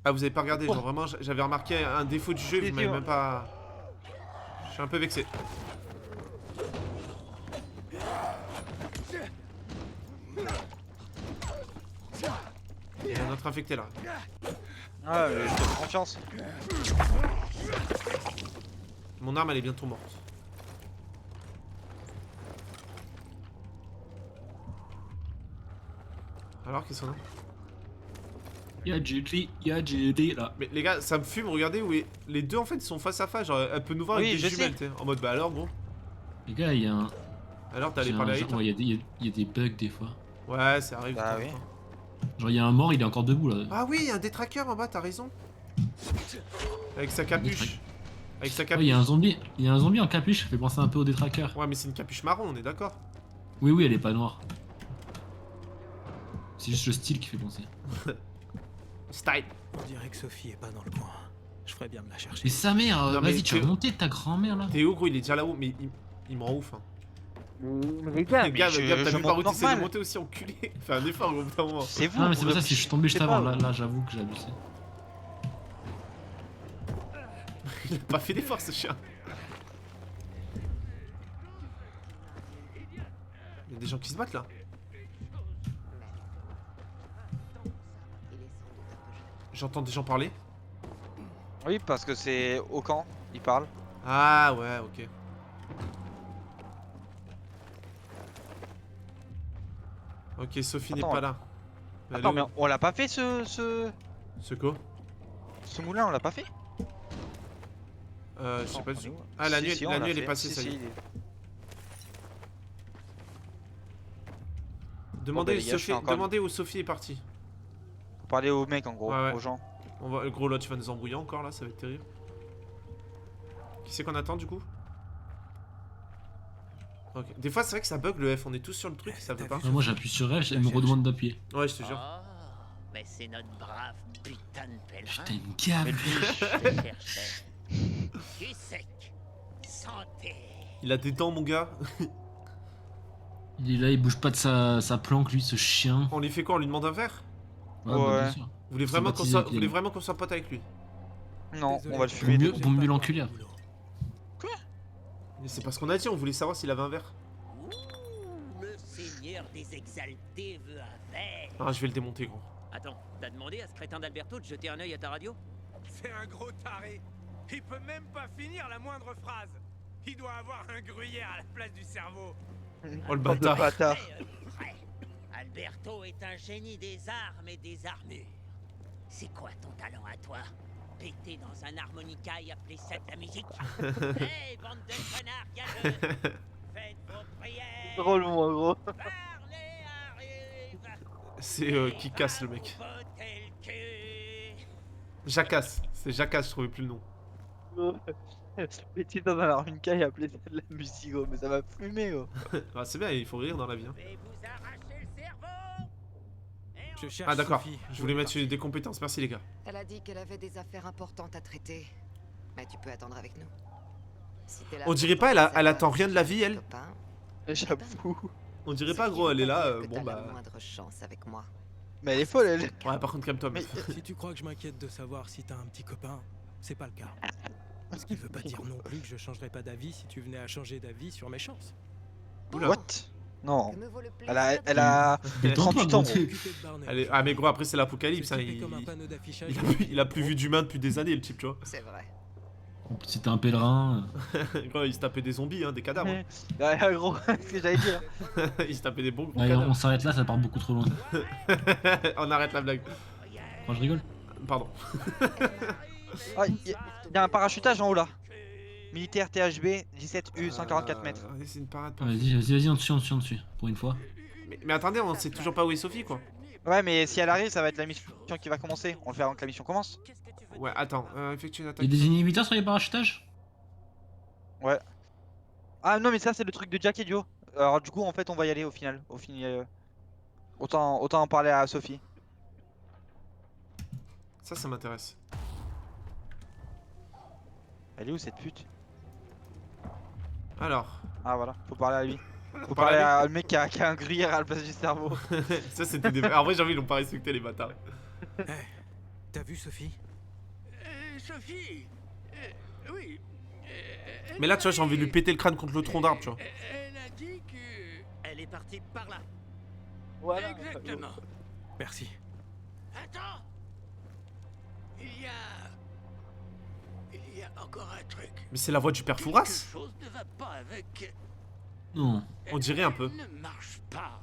Speaker 1: Ah vous avez pas regardé, genre vraiment j'avais remarqué un défaut du jeu,
Speaker 3: Si,
Speaker 1: vous m'avez
Speaker 3: si,
Speaker 1: même pas... Je suis un peu vexé. Il y a un autre infecté là.
Speaker 3: Ah, mais je te fais confiance.
Speaker 1: Mon arme elle est bientôt morte. Alors qu'est-ce qu'on a?
Speaker 2: y'a Judy là.
Speaker 1: Mais les gars, ça me fume, regardez où est... Les deux en fait ils sont face à face, genre elle peut nous voir avec
Speaker 3: Oui,
Speaker 1: des
Speaker 3: je
Speaker 1: jumelles,
Speaker 3: sais.
Speaker 1: t'sais. En mode bah alors gros.
Speaker 2: Les gars, il y a un.
Speaker 1: Alors t'es allé
Speaker 2: il y a
Speaker 1: parler
Speaker 2: un
Speaker 1: à
Speaker 2: genre-
Speaker 1: Aitor?
Speaker 2: ouais, il y a des bugs des fois.
Speaker 1: Ouais, ça arrive.
Speaker 3: Bah
Speaker 1: de temps en
Speaker 3: oui.
Speaker 1: temps.
Speaker 2: Genre, il y a un mort, il est encore debout là.
Speaker 1: Ah oui, il y a un détraqueur en bas, t'as raison. Avec sa capuche. Avec sa
Speaker 2: Ouais,
Speaker 1: capuche.
Speaker 2: il y a un zombie. Il y a un zombie en capuche, ça fait penser un peu au détraqueur.
Speaker 1: Ouais, mais c'est une capuche marron, on est d'accord.
Speaker 2: Oui, oui, elle est pas noire. C'est juste le style qui fait penser.
Speaker 1: Style.
Speaker 4: On dirait que Sophie est pas dans le coin. Je ferais bien de la chercher.
Speaker 2: Mais sa mère,
Speaker 1: Non, mais
Speaker 2: vas-y, tu vas
Speaker 1: Théo-
Speaker 2: monter ta grand-mère là.
Speaker 1: Théo, gros, il est déjà là-haut, mais il me rend ouf. Hein.
Speaker 3: Mais les gars,
Speaker 1: Gab, t'as vu par où
Speaker 3: monte
Speaker 1: t'essaies de
Speaker 3: normal.
Speaker 1: monter aussi, enculé. Fais un effort au bout d'un moment.
Speaker 3: C'est vous.
Speaker 2: Non, mais c'est
Speaker 3: vous
Speaker 2: pas ça, si je suis tombé juste
Speaker 3: réfléchissez
Speaker 2: avant.
Speaker 3: pas,
Speaker 2: Là, j'avoue que j'ai abusé.
Speaker 1: Il a pas fait d'effort ce chien. Il y a des gens qui se battent là. J'entends des gens parler.
Speaker 3: Oui, parce que c'est au camp, il parle.
Speaker 1: Ah ouais, ok. Ok, Sophie n'est
Speaker 3: Attends,
Speaker 1: pas là. Elle est
Speaker 3: Attends,
Speaker 1: où
Speaker 3: mais on l'a pas fait ce
Speaker 1: Ce quoi?
Speaker 3: moulin, on l'a pas fait?
Speaker 1: Je sais
Speaker 3: Non,
Speaker 1: pas
Speaker 3: on
Speaker 1: du
Speaker 3: est
Speaker 1: tout.
Speaker 3: où
Speaker 1: Ah, la
Speaker 3: Si,
Speaker 1: nuit,
Speaker 3: si,
Speaker 1: la
Speaker 3: on
Speaker 1: nuit
Speaker 3: l'a
Speaker 1: elle est
Speaker 3: fait.
Speaker 1: passée,
Speaker 3: Si,
Speaker 1: ça y
Speaker 3: si,
Speaker 1: est.
Speaker 3: il est-
Speaker 1: Demandez,
Speaker 3: bah, les gars, je
Speaker 1: Sophie,
Speaker 3: fais encore-
Speaker 1: demandez où Sophie est partie.
Speaker 3: Faut parler aux mecs en gros,
Speaker 1: Ouais, ouais.
Speaker 3: aux gens.
Speaker 1: On va, gros, là, tu vas nous embrouiller encore, là, ça va être terrible. Qui c'est qu'on attend, du coup? Ok. Des fois, c'est vrai que ça bug le F, on est tous sur le truc, ça veut pas.
Speaker 2: Ah, moi j'appuie sur F, elle me redemande d'appuyer.
Speaker 1: Ouais, je te jure.
Speaker 7: Oh, mais c'est notre brave putain de pèlerin.
Speaker 2: Putain, une gave.
Speaker 7: Je te cherchais. Du sec. Santé.
Speaker 1: Il a des dents, mon gars.
Speaker 2: Il est là, il bouge pas de sa planque, lui, ce chien.
Speaker 1: On lui fait quoi? On lui demande un verre?
Speaker 2: Ouais,
Speaker 3: Ouais.
Speaker 2: bah, bien sûr.
Speaker 1: Vous voulez vraiment qu'on
Speaker 2: Sympathiser
Speaker 1: soit,
Speaker 2: avec
Speaker 1: vous
Speaker 2: les
Speaker 1: voulez
Speaker 2: gens.
Speaker 1: vraiment qu'on soit pote avec lui?
Speaker 3: Non,
Speaker 4: Désolé,
Speaker 3: on va le
Speaker 4: j'ai
Speaker 3: fumer.
Speaker 2: mieux-
Speaker 3: tout.
Speaker 2: vaut mieux
Speaker 4: pas
Speaker 2: l'enculer.
Speaker 4: le boulot.
Speaker 1: Mais c'est pas ce qu'on a dit, on voulait savoir s'il avait un verre.
Speaker 7: Ouh, le seigneur des exaltés veut un verre.
Speaker 1: Ah, je vais le démonter, gros.
Speaker 7: Attends, t'as demandé à ce crétin d'Alberto de jeter un œil à ta radio?
Speaker 4: C'est un gros taré. Il peut même pas finir la moindre phrase. Il doit avoir un gruyère à la place du cerveau.
Speaker 1: Oh le
Speaker 3: Bande de
Speaker 1: bâtard.
Speaker 3: bâtards.
Speaker 7: Frère, Alberto est un génie des armes et des armures. C'est quoi ton talent à toi? Péter dans un harmonica et appeler ça de la musique? Hey, bande de connards galeux! Faites vos prières!
Speaker 3: Drôle, moi, gros.
Speaker 7: Parlez arrive!
Speaker 1: C'est qui casse le mec.
Speaker 7: Botter le cul!
Speaker 1: Jacasse. C'est Jacasse, je trouvais plus le nom.
Speaker 3: Péter dans un harmonica et appeler ça de la musique, gros. Mais ça va fumer, gros.
Speaker 1: Ah, c'est bien, il faut rire dans la vie. Hein.
Speaker 7: Je vais vous arracher le cerveau! Et
Speaker 4: Je
Speaker 7: on-
Speaker 4: cherche
Speaker 1: Ah d'accord,
Speaker 4: Sophie.
Speaker 1: je voulais mettre des compétences, merci les gars.
Speaker 8: Elle a dit qu'elle avait des affaires importantes à traiter. Mais tu peux attendre avec nous. Si t'es là
Speaker 1: On
Speaker 8: pour
Speaker 1: dirait
Speaker 8: ton
Speaker 1: pas, elle
Speaker 8: savoir
Speaker 1: attend rien de la
Speaker 8: si
Speaker 1: vie,
Speaker 8: j'ai
Speaker 1: elle.
Speaker 8: des copains,
Speaker 3: J'avoue.
Speaker 1: On dirait
Speaker 8: ce
Speaker 1: pas
Speaker 8: qui
Speaker 1: gros,
Speaker 8: veut
Speaker 1: elle est
Speaker 8: pas
Speaker 1: là,
Speaker 8: dire que
Speaker 1: bon
Speaker 8: t'as la
Speaker 1: bah...
Speaker 8: moindre chance avec moi.
Speaker 3: Mais elle est folle, elle.
Speaker 1: Ouais par contre calme-toi
Speaker 3: Mais
Speaker 1: meuf.
Speaker 4: Si tu crois que je m'inquiète de savoir si t'as un petit copain, c'est pas le cas. Ce qui veut pas dire non plus que je changerais pas d'avis si tu venais à changer d'avis sur mes chances.
Speaker 1: Oula.
Speaker 3: What? Non.
Speaker 8: Que me vaut le plaisir
Speaker 3: Elle a
Speaker 2: Détends-toi,
Speaker 3: 38 ans,
Speaker 2: gros.
Speaker 3: gros.
Speaker 4: Occupé de Barney.
Speaker 1: Elle est- Ah mais gros après c'est l'apocalypse,
Speaker 4: Ce
Speaker 1: hein,
Speaker 4: type est comme un panneau d'affichage.
Speaker 1: il a plus vu d'humains depuis des années le type tu vois.
Speaker 8: C'est vrai.
Speaker 2: C'était un pèlerin.
Speaker 1: Gros il se tapait des zombies, hein, des cadavres.
Speaker 3: Ouais, gros, c'est ce que j'allais dire.
Speaker 1: Il se tapait des bons gros
Speaker 2: Ouais, on
Speaker 1: cadavres.
Speaker 2: s'arrête là, ça part beaucoup trop loin.
Speaker 1: On arrête la blague.
Speaker 2: Moi je rigole.
Speaker 1: Pardon.
Speaker 3: Ah, il y a un parachutage en haut là. Militaire THB 17U 144 mètres.
Speaker 1: Ouais, c'est une parade.
Speaker 2: Vas-y, on dessus, pour une fois.
Speaker 1: Mais attendez, on sait toujours pas où est Sophie quoi.
Speaker 3: Ouais, mais si elle arrive, ça va être la mission qui va commencer. On le fait avant que la mission commence.
Speaker 7: Qu'est-ce que tu veux
Speaker 1: Ouais, attends, effectue une
Speaker 2: Il
Speaker 1: attaque.
Speaker 2: y a des inhibiteurs sur les parachutages?
Speaker 3: Ah non, mais ça, c'est le truc de Jack et Dio. Alors, du coup, en fait, on va y aller au final. Autant en parler à Sophie.
Speaker 1: Ça m'intéresse.
Speaker 3: Elle est où cette pute?
Speaker 1: Alors,
Speaker 3: Ah, voilà, faut parler à lui. Faut
Speaker 1: parler
Speaker 3: parler
Speaker 1: à
Speaker 3: à le mec qui a un gruyère à la place du cerveau.
Speaker 1: ça c'était des... En vrai j'ai envie, ils l'ont pas respecté les bâtards.
Speaker 4: T'as vu Sophie?
Speaker 6: Sophie Oui.
Speaker 1: Mais là tu vois j'ai envie de lui péter le crâne contre le tronc d'arbre tu vois.
Speaker 6: Elle a dit que...
Speaker 7: Elle est partie par là.
Speaker 3: Voilà.
Speaker 6: Exactement.
Speaker 4: Merci.
Speaker 6: Attends. Il y a encore un truc.
Speaker 1: Mais c'est la voix du père
Speaker 6: Quelque
Speaker 1: Fouras.
Speaker 6: chose ne va pas avec...
Speaker 2: Non.
Speaker 1: On dirait un peu.
Speaker 6: Elle ne marche pas.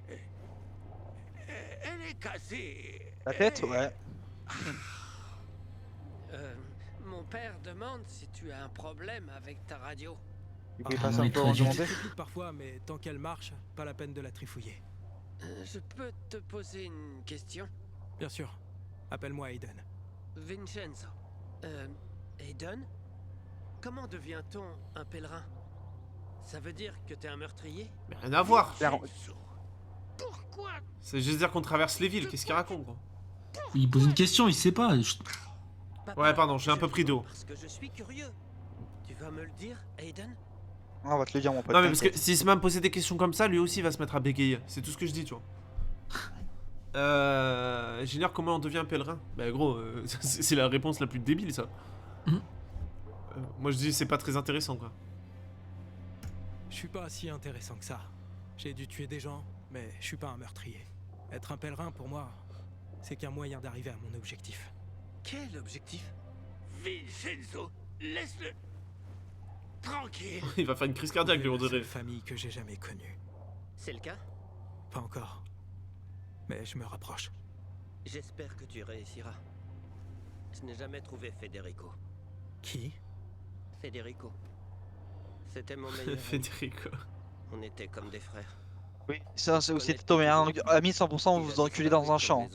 Speaker 6: Elle est cassée.
Speaker 3: La tête?
Speaker 6: Et-
Speaker 3: Ouais.
Speaker 9: Mon père demande si tu as un problème avec ta radio.
Speaker 3: Vous pouvez
Speaker 2: Ah,
Speaker 3: passer
Speaker 2: non,
Speaker 3: un
Speaker 2: il
Speaker 3: peu
Speaker 2: est
Speaker 3: en
Speaker 2: très
Speaker 3: demander?
Speaker 4: Stupide parfois, mais tant qu'elle marche, pas la peine de la trifouiller.
Speaker 9: Je peux te poser une question?
Speaker 4: Bien sûr. Appelle-moi Aiden.
Speaker 9: Vincenzo. Aiden? Comment devient-on un pèlerin? Ça veut dire que t'es un meurtrier?
Speaker 1: Mais rien à voir.
Speaker 3: Clairement.
Speaker 6: Pourquoi
Speaker 1: C'est juste dire qu'on traverse les villes, qu'est-ce qu'il raconte gros?
Speaker 2: Il pose une question, il sait pas.
Speaker 9: Papa,
Speaker 1: Ouais pardon, j'ai un peu
Speaker 9: je
Speaker 1: pris d'eau.
Speaker 9: Parce que je suis curieux. Tu vas me le dire, Aiden?
Speaker 3: On va te le dire, mon pote.
Speaker 1: Non mais parce que
Speaker 3: t'inquiète.
Speaker 1: s'il se met à me poser des questions comme ça, lui aussi va se mettre à bégayer. C'est tout ce que je dis tu vois. J'ignore comment on devient un pèlerin. Bah gros, c'est la réponse la plus débile ça.
Speaker 2: Mhm.
Speaker 1: Moi je dis c'est pas très intéressant quoi.
Speaker 4: Je suis pas si intéressant que ça. J'ai dû tuer des gens, mais je suis pas un meurtrier. Être un pèlerin, pour moi, c'est qu'un moyen d'arriver à mon objectif.
Speaker 9: Quel objectif?
Speaker 6: Vincenzo, laisse-le tranquille.
Speaker 1: Il va faire une crise cardiaque lui on
Speaker 4: C'est
Speaker 1: dirait.
Speaker 4: la famille que j'ai jamais connue.
Speaker 9: C'est le cas?
Speaker 4: Pas encore. Mais je me rapproche.
Speaker 9: J'espère que tu réussiras. Je n'ai jamais trouvé Federico.
Speaker 4: Qui?
Speaker 9: Federico. C'était mon meilleur ami.
Speaker 1: Federico.
Speaker 9: On était comme des frères.
Speaker 3: Oui, ça, c'est où c'était tombé. Hein. À 1100%, vous vous enculez dans un champ.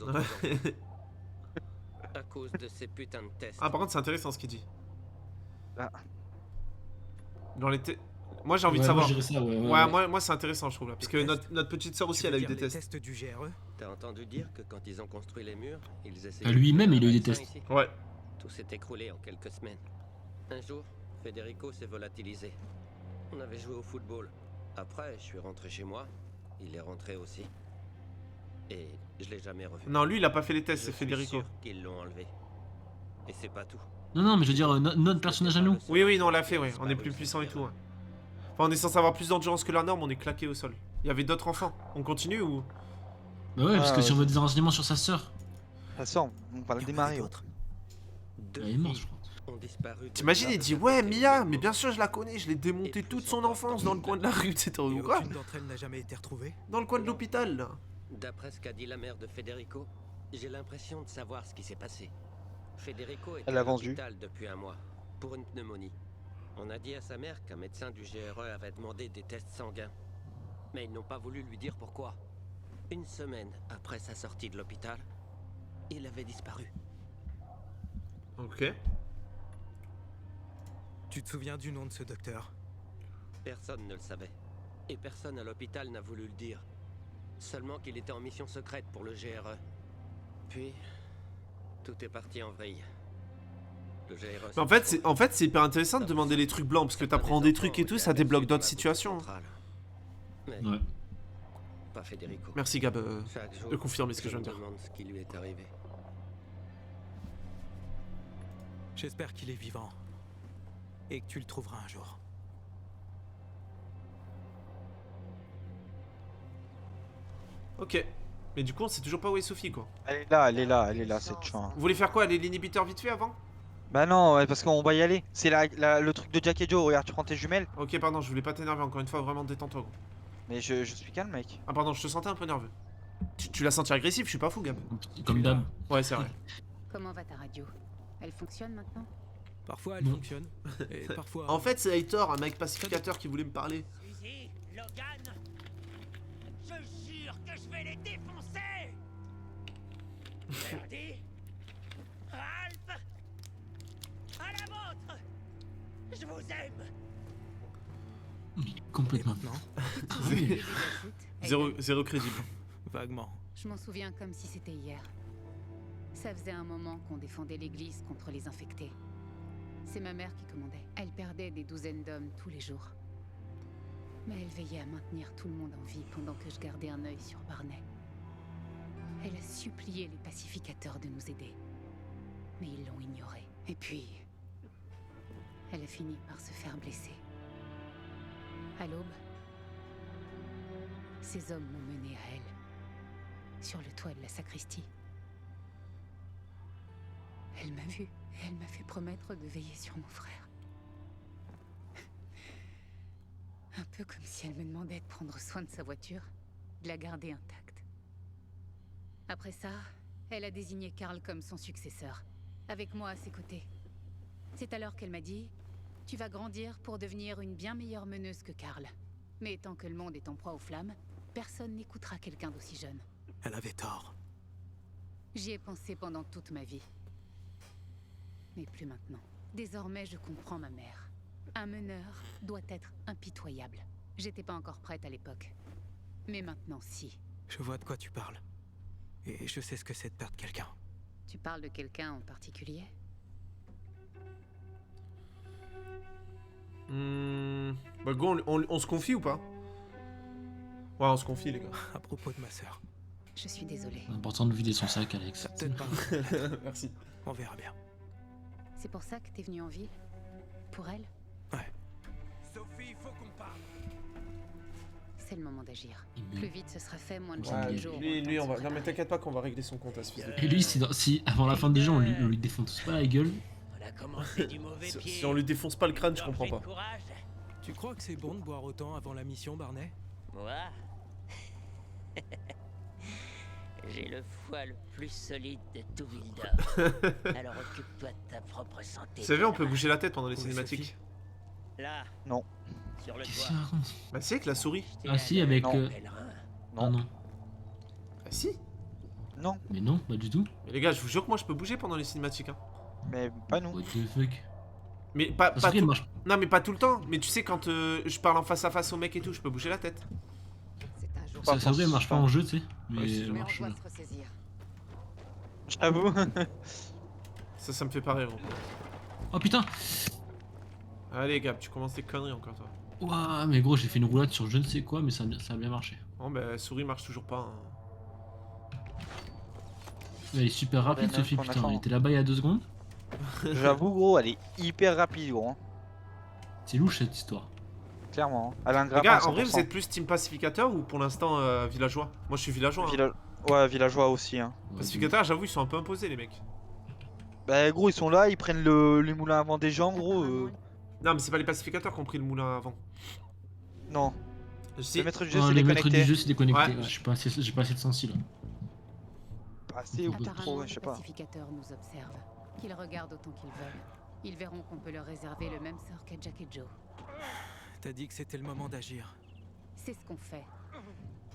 Speaker 9: À cause de ces putains de tests.
Speaker 1: Ah par contre c'est intéressant ce qu'il dit.
Speaker 3: Ah.
Speaker 1: Dans les moi j'ai envie de
Speaker 2: Ouais,
Speaker 1: savoir.
Speaker 2: moi, je dirais ça, ouais,
Speaker 1: Ouais, moi c'est intéressant je trouve là. Parce que
Speaker 4: Les tests.
Speaker 1: notre petite sœur aussi
Speaker 4: Tu
Speaker 1: elle
Speaker 4: veux
Speaker 1: a eu
Speaker 4: dire
Speaker 1: des
Speaker 4: les
Speaker 1: tests.
Speaker 4: tests du GRE?
Speaker 9: T'as entendu dire que quand ils ont construit les murs, ils essayaient.
Speaker 2: Ah, lui-même,
Speaker 9: de
Speaker 2: il a eu des
Speaker 9: faire un
Speaker 2: tests.
Speaker 9: vaccin ici.
Speaker 1: Ouais.
Speaker 9: Tout s'est écroulé en quelques semaines. Un jour, Federico s'est volatilisé. On avait joué au football. Après, je suis rentré chez moi. Il est rentré aussi. Et je l'ai jamais revu.
Speaker 1: Non lui il a pas fait les tests,
Speaker 9: Je
Speaker 1: c'est
Speaker 9: suis
Speaker 1: Federico.
Speaker 9: sûr qu'ils l'ont enlevé. Et c'est pas tout.
Speaker 2: Non, mais je veux dire, notre personnage à nous.
Speaker 1: Oui non on l'a fait ouais, on est plus puissant et tout ouais. Enfin on est censé avoir plus d'endurance que la norme, on est claqué au sol. Il y avait d'autres enfants. On continue ou...
Speaker 2: Bah ouais, parce
Speaker 3: Ah,
Speaker 2: que si on
Speaker 3: ouais.
Speaker 2: veut des renseignements sur sa sœur,
Speaker 3: Ça sort, on va le démarrer.
Speaker 9: D'autres. Deux
Speaker 2: elle est morte,
Speaker 9: filles.
Speaker 2: je crois.
Speaker 9: ont disparu.
Speaker 1: T'imagines, il dit ouais, Mia, mais bien sûr je la connais, je l'ai démontée toute son enfance dans le coin de la rue, etc.
Speaker 4: Et
Speaker 1: ou quoi?
Speaker 4: aucune d'entre elles n'a jamais été retrouvée.
Speaker 1: Dans le coin de l'hôpital, là.
Speaker 9: D'après ce qu'a dit la mère de Federico, j'ai l'impression de savoir ce qui s'est passé. Federico était
Speaker 3: Elle a
Speaker 9: à
Speaker 3: vendu.
Speaker 9: l'hôpital depuis un mois, pour une pneumonie. On a dit à sa mère qu'un médecin du GRE avait demandé des tests sanguins. Mais ils n'ont pas voulu lui dire pourquoi. Une semaine après sa sortie de l'hôpital, il avait disparu.
Speaker 1: Ok.
Speaker 4: Tu te souviens du nom de ce docteur?
Speaker 9: Personne ne le savait. Et personne à l'hôpital n'a voulu le dire. Seulement qu'il était en mission secrète pour le GRE. Puis, tout est parti en vrille. Le GRE...
Speaker 1: Mais en fait, c'est hyper intéressant de demander les trucs blancs, parce que t'apprends des trucs et tout, ça débloque d'autres situations.
Speaker 9: Mais
Speaker 2: Ouais.
Speaker 9: pas Federico.
Speaker 1: Merci Gab
Speaker 9: Chaque jour,
Speaker 1: de confirmer ce que je viens de
Speaker 9: me
Speaker 1: dire.
Speaker 9: demande ce qui lui est arrivé.
Speaker 4: J'espère qu'il est vivant. Et que tu le trouveras un jour.
Speaker 1: Ok. Mais du coup, on sait toujours pas où est Sophie, quoi.
Speaker 3: Elle est là, cette chance.
Speaker 1: Vous voulez faire quoi? Aller l'inhibiteur vite fait avant?
Speaker 3: Bah non, ouais, parce qu'on va y aller. C'est le truc de Jack et Joe, regarde, tu prends tes jumelles.
Speaker 1: Ok, pardon, je voulais pas t'énerver, encore une fois, vraiment détends-toi, gros.
Speaker 3: Mais je suis calme, mec.
Speaker 1: Ah pardon, je te sentais un peu nerveux. Tu l'as senti agressif, je suis pas fou, Gab.
Speaker 2: Comme d'hab.
Speaker 1: Ouais, c'est vrai.
Speaker 5: Comment va ta radio? Elle fonctionne maintenant?
Speaker 4: Parfois elle
Speaker 2: Non.
Speaker 4: fonctionne. Et parfois.
Speaker 1: En fait, c'est Heitor, un mec pacificateur qui voulait me parler.
Speaker 7: Suzy, Logan, je jure que je vais les défoncer. Verdi, Ralph, à la vôtre. Je vous aime.
Speaker 2: Complètement.
Speaker 4: maintenant,
Speaker 5: Des foot,
Speaker 1: Zéro crédible.
Speaker 4: vaguement.
Speaker 5: Je m'en souviens comme si c'était hier. Ça faisait un moment qu'on défendait l'église contre les infectés. C'est ma mère qui commandait. Elle perdait des douzaines d'hommes tous les jours. Mais elle veillait à maintenir tout le monde en vie pendant que je gardais un œil sur Barney. Elle a supplié les pacificateurs de nous aider. Mais ils l'ont ignoré. Et puis... elle a fini par se faire blesser. À l'aube, ces hommes m'ont mené à elle, sur le toit de la sacristie. Elle m'a vue et elle m'a fait promettre de veiller sur mon frère. Un peu comme si elle me demandait de prendre soin de sa voiture, de la garder intacte. Après ça, elle a désigné Karl comme son successeur, avec moi à ses côtés. C'est alors qu'elle m'a dit: tu vas grandir pour devenir une bien meilleure meneuse que Karl. Mais tant que le monde est en proie aux flammes, personne n'écoutera quelqu'un d'aussi jeune.
Speaker 4: Elle avait tort.
Speaker 5: J'y ai pensé pendant toute ma vie. Mais plus maintenant. Désormais, je comprends ma mère. Un meneur doit être impitoyable. J'étais pas encore prête à l'époque. Mais maintenant, si.
Speaker 4: Je vois de quoi tu parles. Et je sais ce que c'est de perdre quelqu'un.
Speaker 5: Tu parles de quelqu'un en particulier?
Speaker 1: Bah go, on se confie ou pas? Ouais, on se confie, les gars.
Speaker 4: À propos de ma sœur.
Speaker 5: Je suis désolée.
Speaker 2: Important de vider son sac, Alex.
Speaker 4: Ça peut-être pas.
Speaker 1: Merci.
Speaker 4: On verra bien.
Speaker 5: C'est pour ça que t'es venu en ville? Pour elle?
Speaker 4: Ouais. Sophie, il faut qu'on parle.
Speaker 5: C'est le moment d'agir.
Speaker 2: Il
Speaker 5: Plus vite ce sera fait, moins de
Speaker 2: Ouais,
Speaker 1: Ouais,
Speaker 5: jours.
Speaker 1: lui, on va... Non mais t'inquiète pas qu'on va régler son compte à ce fils de...
Speaker 2: Et lui, si avant la fin du jeu, on lui défonce pas la gueule,
Speaker 7: On a commencé du mauvais pied.
Speaker 1: Si on lui défonce pas le crâne, je comprends
Speaker 7: Gorgée de
Speaker 1: pas.
Speaker 7: courage.
Speaker 4: Tu crois que c'est bon de boire autant avant la mission, Barney?
Speaker 7: Moi j'ai le foie le plus solide de tout Wildor. Alors occupe-toi de ta propre santé.
Speaker 1: Vous savez, on peut
Speaker 7: pèlerin.
Speaker 1: bouger la tête pendant les
Speaker 4: Oui,
Speaker 1: cinématiques.
Speaker 7: Là.
Speaker 3: Non.
Speaker 7: Sur le
Speaker 2: qu'est-ce
Speaker 7: toit.
Speaker 2: qu'il raconte?
Speaker 1: Bah c'est avec la souris.
Speaker 7: Jetez
Speaker 2: Ah
Speaker 7: la
Speaker 2: si,
Speaker 7: gueule,
Speaker 2: avec...
Speaker 3: Non.
Speaker 7: pèlerin.
Speaker 2: Ah non.
Speaker 1: Ah si.
Speaker 3: Non,
Speaker 2: Mais non, pas du tout.
Speaker 1: Mais les gars, je vous jure que moi je peux bouger pendant les cinématiques. Hein.
Speaker 3: mais pas nous.
Speaker 2: What the fuck?
Speaker 1: Mais pas,
Speaker 2: La
Speaker 1: pas
Speaker 2: souris, elle
Speaker 1: tout...
Speaker 2: marche.
Speaker 1: Non mais pas tout le temps. Mais tu sais, quand je parle en face à face au mec et tout, je peux bouger la tête.
Speaker 8: C'est un jour.
Speaker 2: Ça vrai, elle marche pas en jeu, tu sais. Mais
Speaker 1: Ouais, c'est
Speaker 2: elle
Speaker 1: vrai.
Speaker 8: Mais on
Speaker 2: marche
Speaker 8: doit
Speaker 2: là.
Speaker 8: se ressaisir.
Speaker 3: J'avoue.
Speaker 1: Ça me fait pas rire. Gros.
Speaker 2: Oh putain!
Speaker 1: Allez Gab, tu commences tes conneries encore toi.
Speaker 2: Ouah, mais gros, j'ai fait une roulade sur je ne sais quoi, mais ça a bien marché.
Speaker 1: Bon bah souris marche toujours pas. Hein.
Speaker 2: Elle est super rapide,
Speaker 3: mais
Speaker 2: Sophie,
Speaker 3: même qu'on
Speaker 2: putain.
Speaker 3: attend.
Speaker 2: Elle était là-bas il y a 2 secondes.
Speaker 3: J'avoue, gros, elle est hyper rapide, gros. Hein.
Speaker 2: C'est louche cette histoire.
Speaker 3: Clairement. Hein. Elle a un
Speaker 1: Les
Speaker 3: grappin.
Speaker 1: gars,
Speaker 3: à
Speaker 1: en vrai, vous
Speaker 3: 100%.
Speaker 1: êtes plus team pacificateur ou pour l'instant villageois? Moi je suis villageois. Hein.
Speaker 3: Ouais, villageois aussi. Hein.
Speaker 2: Ouais,
Speaker 1: Pacificateur, j'avoue, ils sont un peu imposés les mecs.
Speaker 3: Bah gros ils sont là, ils prennent les moulins à vent des gens gros.
Speaker 1: Non, mais c'est pas les pacificateurs qui ont pris le moulin avant.
Speaker 3: Non.
Speaker 1: Si.
Speaker 3: Le maître du jeu
Speaker 2: Ah,
Speaker 3: c'est
Speaker 2: le
Speaker 3: les
Speaker 2: maître du
Speaker 3: connectés.
Speaker 2: jeu c'est déconnecté.
Speaker 1: Ouais.
Speaker 2: Ouais, j'ai pas assez de sensi là.
Speaker 3: Pas assez ou
Speaker 2: Apparemment,
Speaker 3: trop,
Speaker 5: Apparemment,
Speaker 3: ouais, je sais
Speaker 5: les
Speaker 3: pas.
Speaker 5: pacificateurs nous observent. Qu'ils regardent autant qu'ils veulent. Ils verront qu'on peut leur réserver le même sort qu'à Jack et Joe.
Speaker 4: T'as dit que c'était le moment d'agir.
Speaker 5: C'est ce qu'on fait.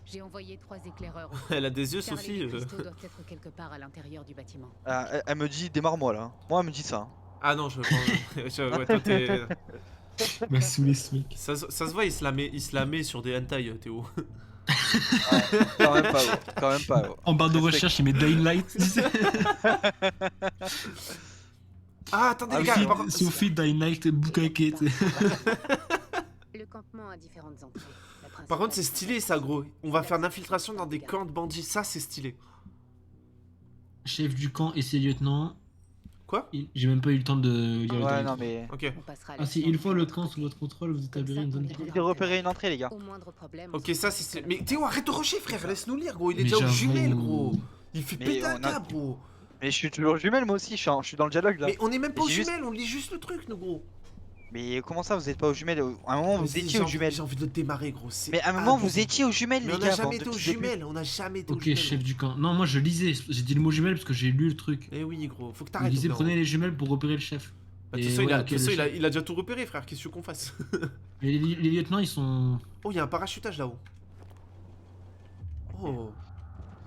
Speaker 5: J'ai envoyé 3 éclaireurs.
Speaker 1: Elle a des yeux,
Speaker 5: Car
Speaker 1: Sophie.
Speaker 5: les cristaux doivent être quelque part à l'intérieur du bâtiment.
Speaker 3: Elle me dit démarre-moi là. Moi elle me dit ça.
Speaker 1: Ah non, je prends. Ouais, toi, t'es.
Speaker 2: M'a saoulé ce mec.
Speaker 1: Ça se voit, il se la met sur des hentai, Théo.
Speaker 3: Quand même pas gros. Quand même pas gros.
Speaker 2: En barre de
Speaker 3: Respect.
Speaker 2: recherche, il met Dying Light.
Speaker 1: Ah, attendez,
Speaker 3: Ah
Speaker 1: les
Speaker 3: oui,
Speaker 1: gars,
Speaker 3: si.
Speaker 1: par contre.
Speaker 2: Sophie, Dying Light, Bukake.
Speaker 5: Le campement a différentes entrées. La
Speaker 1: Par
Speaker 5: principale
Speaker 1: contre, c'est stylé ça, gros. On va faire l'infiltration dans des camps de bandits. Ça, c'est stylé.
Speaker 2: Chef du camp et ses lieutenants.
Speaker 1: Quoi?
Speaker 2: J'ai même pas eu le temps de lire le
Speaker 3: Ouais
Speaker 2: dernier.
Speaker 3: non mais.
Speaker 1: Ok.
Speaker 5: On passera à
Speaker 2: Ah si,
Speaker 5: l'action
Speaker 2: une fois le
Speaker 5: directement.
Speaker 2: camp sous votre contrôle, vous établirez une zone de...
Speaker 3: J'ai repéré une entrée les gars.
Speaker 5: Au moindre problème. on
Speaker 1: Ok,
Speaker 5: se
Speaker 1: ça, c'est. Mais Théo, arrête de rusher, frère. Laisse-nous lire, gros. Il est
Speaker 2: Mais
Speaker 1: déjà aux
Speaker 2: j'avoue.
Speaker 1: jumelles, gros. Il fait
Speaker 3: Mais
Speaker 1: péter un
Speaker 3: on a-
Speaker 1: câble, gros.
Speaker 3: Mais je suis toujours jumelle moi aussi, je suis dans le dialogue là.
Speaker 1: Mais on est même pas aux
Speaker 3: j'ai juste-
Speaker 1: jumelles, on lit juste le truc, nous, gros.
Speaker 3: Mais comment ça vous êtes pas aux jumelles? À un moment vous
Speaker 1: Vas-y,
Speaker 3: étiez
Speaker 1: j'ai
Speaker 3: aux
Speaker 1: envie-
Speaker 3: jumelles.
Speaker 1: J'ai envie de le démarrer, gros. c'est
Speaker 3: Mais à un moment vous
Speaker 1: abusé.
Speaker 3: étiez aux jumelles
Speaker 1: Mais
Speaker 3: les
Speaker 1: on
Speaker 3: gars.
Speaker 1: n'a jamais
Speaker 3: bande
Speaker 1: été
Speaker 3: de
Speaker 1: aux
Speaker 3: petits débiles.
Speaker 1: jumelles. On n'a jamais été aux
Speaker 2: Ok,
Speaker 1: jumelles.
Speaker 2: chef du camp. Non, moi je lisais. J'ai dit le mot jumelle parce que j'ai lu le truc.
Speaker 1: Eh oui, gros. Faut que
Speaker 2: Il
Speaker 1: t'arrêtes.
Speaker 2: disait
Speaker 1: au bout d'un
Speaker 2: prenez
Speaker 1: moment.
Speaker 2: les jumelles pour repérer le chef.
Speaker 1: Bah, de
Speaker 2: Et
Speaker 1: toute façon,
Speaker 2: ouais,
Speaker 1: il a-
Speaker 2: ok,
Speaker 1: de toute façon,
Speaker 2: le
Speaker 1: il a-
Speaker 2: chef.
Speaker 1: il a déjà tout repéré, frère. Qu'est-ce que tu veux qu'on fasse?
Speaker 2: Mais les lieutenants ils sont...
Speaker 1: Oh, il y a un parachutage là-haut. Oh.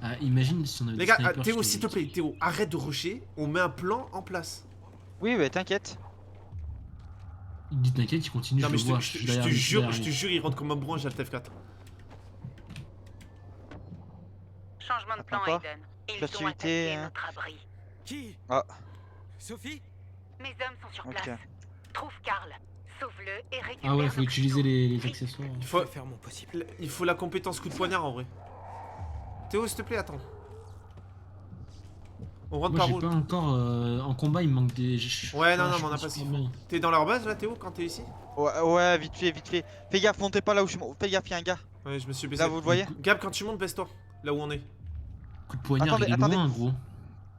Speaker 2: Ah, imagine si on avait
Speaker 1: Les
Speaker 2: des
Speaker 1: gars,
Speaker 2: snipers,
Speaker 1: Théo,
Speaker 2: je
Speaker 1: s'il te plaît, Théo, arrête de rusher. On met un plan en place.
Speaker 3: Oui ouais t'inquiète.
Speaker 2: Il dit t'inquiète, il continue,
Speaker 1: Non,
Speaker 2: je
Speaker 1: mais
Speaker 2: le
Speaker 1: je
Speaker 2: vois.
Speaker 1: te,
Speaker 2: suis
Speaker 1: je te
Speaker 2: derrière lui,
Speaker 1: jure,
Speaker 2: derrière
Speaker 1: je te
Speaker 2: lui.
Speaker 1: jure, il rentre comme un bourrin, j'ai le TF4.
Speaker 5: Changement de plan,
Speaker 3: Attends pas.
Speaker 5: Aiden. Ils ont
Speaker 3: Furtivité,
Speaker 5: attaqué
Speaker 3: hein.
Speaker 5: notre abri.
Speaker 4: Qui?
Speaker 3: Ah.
Speaker 4: Sophie?
Speaker 5: Mes hommes sont sur
Speaker 3: Ok.
Speaker 5: place. Trouve Karl. Sauve-le et récupère.
Speaker 2: Ah ouais, faut
Speaker 5: nos
Speaker 2: utiliser
Speaker 5: cristaux.
Speaker 2: les accessoires.
Speaker 1: Il
Speaker 4: Je
Speaker 1: faut,
Speaker 4: vais faire mon possible.
Speaker 1: il faut la compétence coup de poignard en vrai. Théo, s'il te plaît, attends. On rentre
Speaker 2: Moi
Speaker 1: par
Speaker 2: j'ai
Speaker 1: où?
Speaker 2: pas encore... en combat il me manque des...
Speaker 1: Ouais, non,
Speaker 2: Ah,
Speaker 1: non,
Speaker 2: je
Speaker 1: mais on a
Speaker 2: pense
Speaker 1: pas ce qu'il
Speaker 2: pas
Speaker 1: faut.
Speaker 2: bien.
Speaker 1: T'es dans leur base là, Théo, quand t'es ici?
Speaker 3: Ouais vite fait vite fait. Fais gaffe montez pas là où je suis. Fais gaffe y'a un gars.
Speaker 1: Ouais, je me suis baissé.
Speaker 3: Là vous le voyez?
Speaker 1: Gab, quand tu montes, baisse-toi. Là où on est.
Speaker 2: Coup de poignard,
Speaker 3: Attendez,
Speaker 2: il est
Speaker 3: attendez.
Speaker 2: loin gros.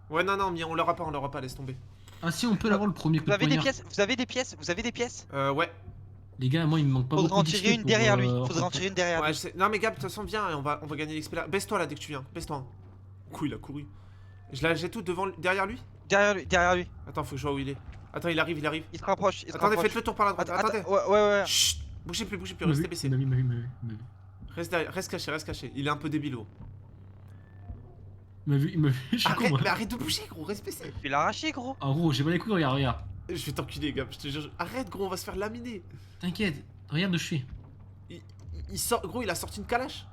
Speaker 1: Ouais, non, non, mais on l'aura pas, laisse tomber.
Speaker 2: Ah si, on peut l'avoir le premier coup
Speaker 3: Vous
Speaker 2: de
Speaker 3: avez des
Speaker 2: poignard.
Speaker 3: pièces? Vous avez des pièces? Vous avez des pièces?
Speaker 1: Ouais.
Speaker 2: Les gars, moi il me manque pas
Speaker 3: Faudrait
Speaker 2: beaucoup
Speaker 3: en
Speaker 2: d'XP
Speaker 3: tirer une
Speaker 2: pour,
Speaker 3: derrière lui.
Speaker 2: en
Speaker 3: Faudrait en
Speaker 2: fait.
Speaker 3: tirer une derrière
Speaker 1: Ouais,
Speaker 3: lui.
Speaker 1: je sais. Non, mais Gab, de toute façon, viens, on va gagner l'XP là. Baisse-toi là dès que tu viens. Baisse-toi. Hein. Coup, il a couru. J'ai tout devant, derrière lui.
Speaker 3: Derrière lui.
Speaker 1: Attends, faut que je vois où il est. Attends, il arrive.
Speaker 3: Il se rapproche. Il se
Speaker 1: Attendez,
Speaker 3: rapproche.
Speaker 1: faites le tour par la droite.
Speaker 3: Attends,
Speaker 1: Attendez.
Speaker 3: ouais.
Speaker 1: Chut. Bougez plus,
Speaker 2: Il m'a
Speaker 1: restez
Speaker 2: vu,
Speaker 1: baissé.
Speaker 2: il m'a vu, il m'a vu, il m'a vu, il m'a vu.
Speaker 1: Reste derrière, reste caché. Il est un peu débile, gros.
Speaker 2: Il m'a vu, il m'a vu, je suis con
Speaker 1: Arrête,
Speaker 2: moi.
Speaker 1: mais arrête de bouger, gros, reste baissé.
Speaker 3: Tu l'as arraché gros.
Speaker 2: Ah gros, j'ai pas les couilles, regarde.
Speaker 1: Je vais t'enculer, Gab, je te jure. Arrête, gros, on va se faire laminer.
Speaker 2: T'inquiète, regarde où je suis.
Speaker 1: Il sort, gros, il a sorti une calache.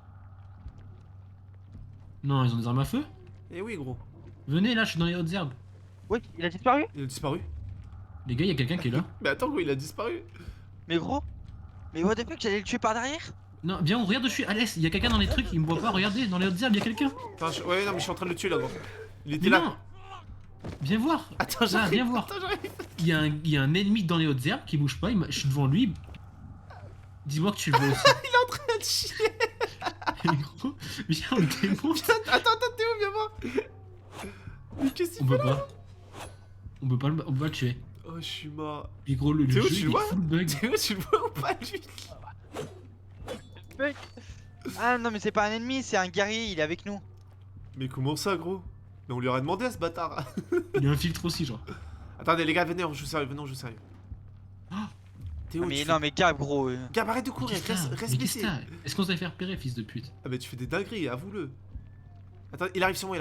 Speaker 2: Non, ils ont des armes à feu.
Speaker 1: Eh oui, gros.
Speaker 2: Venez là, je suis dans les hautes herbes.
Speaker 3: Ouais il a disparu.
Speaker 1: Il a disparu.
Speaker 2: Les gars, il y a quelqu'un qui est là.
Speaker 1: Mais attends, gros, il a disparu.
Speaker 3: Mais gros. Mais what the fuck j'allais le tuer par derrière.
Speaker 2: Non, viens, on regarde où je suis. Alès, il y a quelqu'un dans les trucs, il me voit pas, regardez, dans les hautes herbes, il y a quelqu'un.
Speaker 1: Attends, ouais, non, mais je suis en train de le tuer là, gros. Il était
Speaker 2: Mais
Speaker 1: là.
Speaker 2: non. Viens voir.
Speaker 1: Attends,
Speaker 2: Là,
Speaker 1: j'arrive.
Speaker 2: viens voir.
Speaker 1: Attends, j'arrive.
Speaker 2: Il y a un ennemi dans les hautes herbes qui bouge pas, je suis devant lui. Dis-moi que tu le vois aussi.
Speaker 1: Il est en train de chier.
Speaker 2: Gros, viens, on le démonte.
Speaker 1: Attends, Théo, viens voir. Mais qu'est-ce qu'il
Speaker 2: On
Speaker 1: fait
Speaker 2: peut
Speaker 1: là?
Speaker 2: pas. On peut pas le tuer.
Speaker 1: Oh, je suis mort.
Speaker 2: Puis gros, le
Speaker 1: Théo,
Speaker 2: jeu,
Speaker 1: tu
Speaker 2: il
Speaker 1: le
Speaker 2: est
Speaker 1: vois
Speaker 2: full bug.
Speaker 1: Théo, tu le vois ou pas, lui?
Speaker 3: Ah non mais c'est pas un ennemi, c'est un guerrier, il est avec nous.
Speaker 1: Mais comment ça, gros? Mais on lui aurait demandé à ce bâtard.
Speaker 2: Il est infiltre aussi, genre.
Speaker 1: Attendez, les gars, venez, on joue sérieux. Venez, on joue sérieux. Théo,
Speaker 3: Ah, mais
Speaker 1: tu
Speaker 3: non mais Gab gros.
Speaker 1: Gab, arrête de
Speaker 2: Mais
Speaker 1: courir,
Speaker 2: qu'est-ce que t'as
Speaker 1: reste
Speaker 2: Mais qu'est-ce
Speaker 1: baissé.
Speaker 2: que t'as Est-ce qu'on s'est fait repérer, fils de pute?
Speaker 1: Ah, mais tu fais des dingueries, avoue-le. Attends, il arrive sur moi.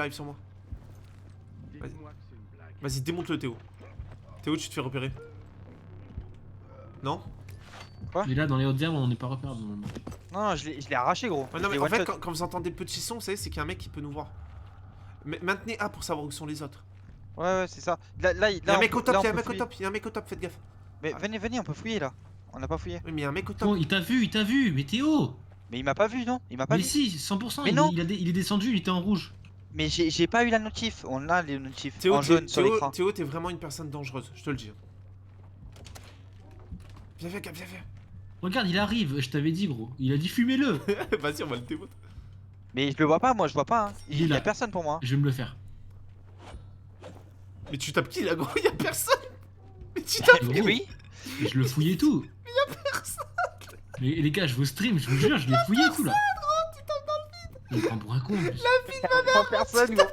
Speaker 1: Vas-y, démonte-le, Théo. Théo, tu te fais repérer. Non?
Speaker 2: Mais là, dans les hautes herbes, on n'est pas repéré.
Speaker 3: Non je l'ai arraché gros.
Speaker 1: Ouais, non,
Speaker 3: Je
Speaker 1: mais
Speaker 3: l'ai
Speaker 1: en fait,
Speaker 3: one-shot.
Speaker 1: quand vous entendez petits sons, vous savez, c'est qu'il y a un mec qui peut nous voir. Mais maintenez A pour savoir où sont les autres.
Speaker 3: Ouais c'est ça. Là
Speaker 1: Il y a un mec au top,
Speaker 3: là,
Speaker 1: il y a
Speaker 3: on
Speaker 1: un
Speaker 3: peut
Speaker 1: mec au
Speaker 3: fouiller.
Speaker 1: top, il y a un mec au top, faites gaffe.
Speaker 3: Mais venez on peut fouiller là. On n'a pas fouillé.
Speaker 1: Oui, mais il y a un mec au top.
Speaker 2: Oh, il t'a vu, mais Théo.
Speaker 3: Mais il m'a pas vu non. Il m'a pas
Speaker 2: Mais
Speaker 3: vu.
Speaker 2: si, 100%,
Speaker 3: Mais
Speaker 2: il,
Speaker 3: non.
Speaker 2: il est descendu, il était en rouge.
Speaker 3: Mais j'ai pas eu la notif. On a les notifs
Speaker 1: Théo,
Speaker 3: en jaune sur l'écran.
Speaker 1: Théo, t'es vraiment une personne dangereuse, je te le dis. Viens, Gab, viens.
Speaker 2: Regarde, il arrive, je t'avais dit, gros. Il a dit fumez-le.
Speaker 1: Vas-y, on va le démonter.
Speaker 3: Mais je le vois pas, moi je vois pas. Hein.
Speaker 2: Il est
Speaker 3: Il y a
Speaker 2: là.
Speaker 3: personne pour moi.
Speaker 2: Je vais me le faire.
Speaker 1: Mais tu tapes qui là, gros? Y'a personne. Mais tu tapes.
Speaker 2: Gros,
Speaker 3: oui.
Speaker 2: et je le fouillais tout.
Speaker 1: Y'a personne.
Speaker 2: Mais les gars, je vous stream, je vous jure, je l'ai fouillé tout là. Il me prend pour un con en plus.
Speaker 3: Prends personne, gros.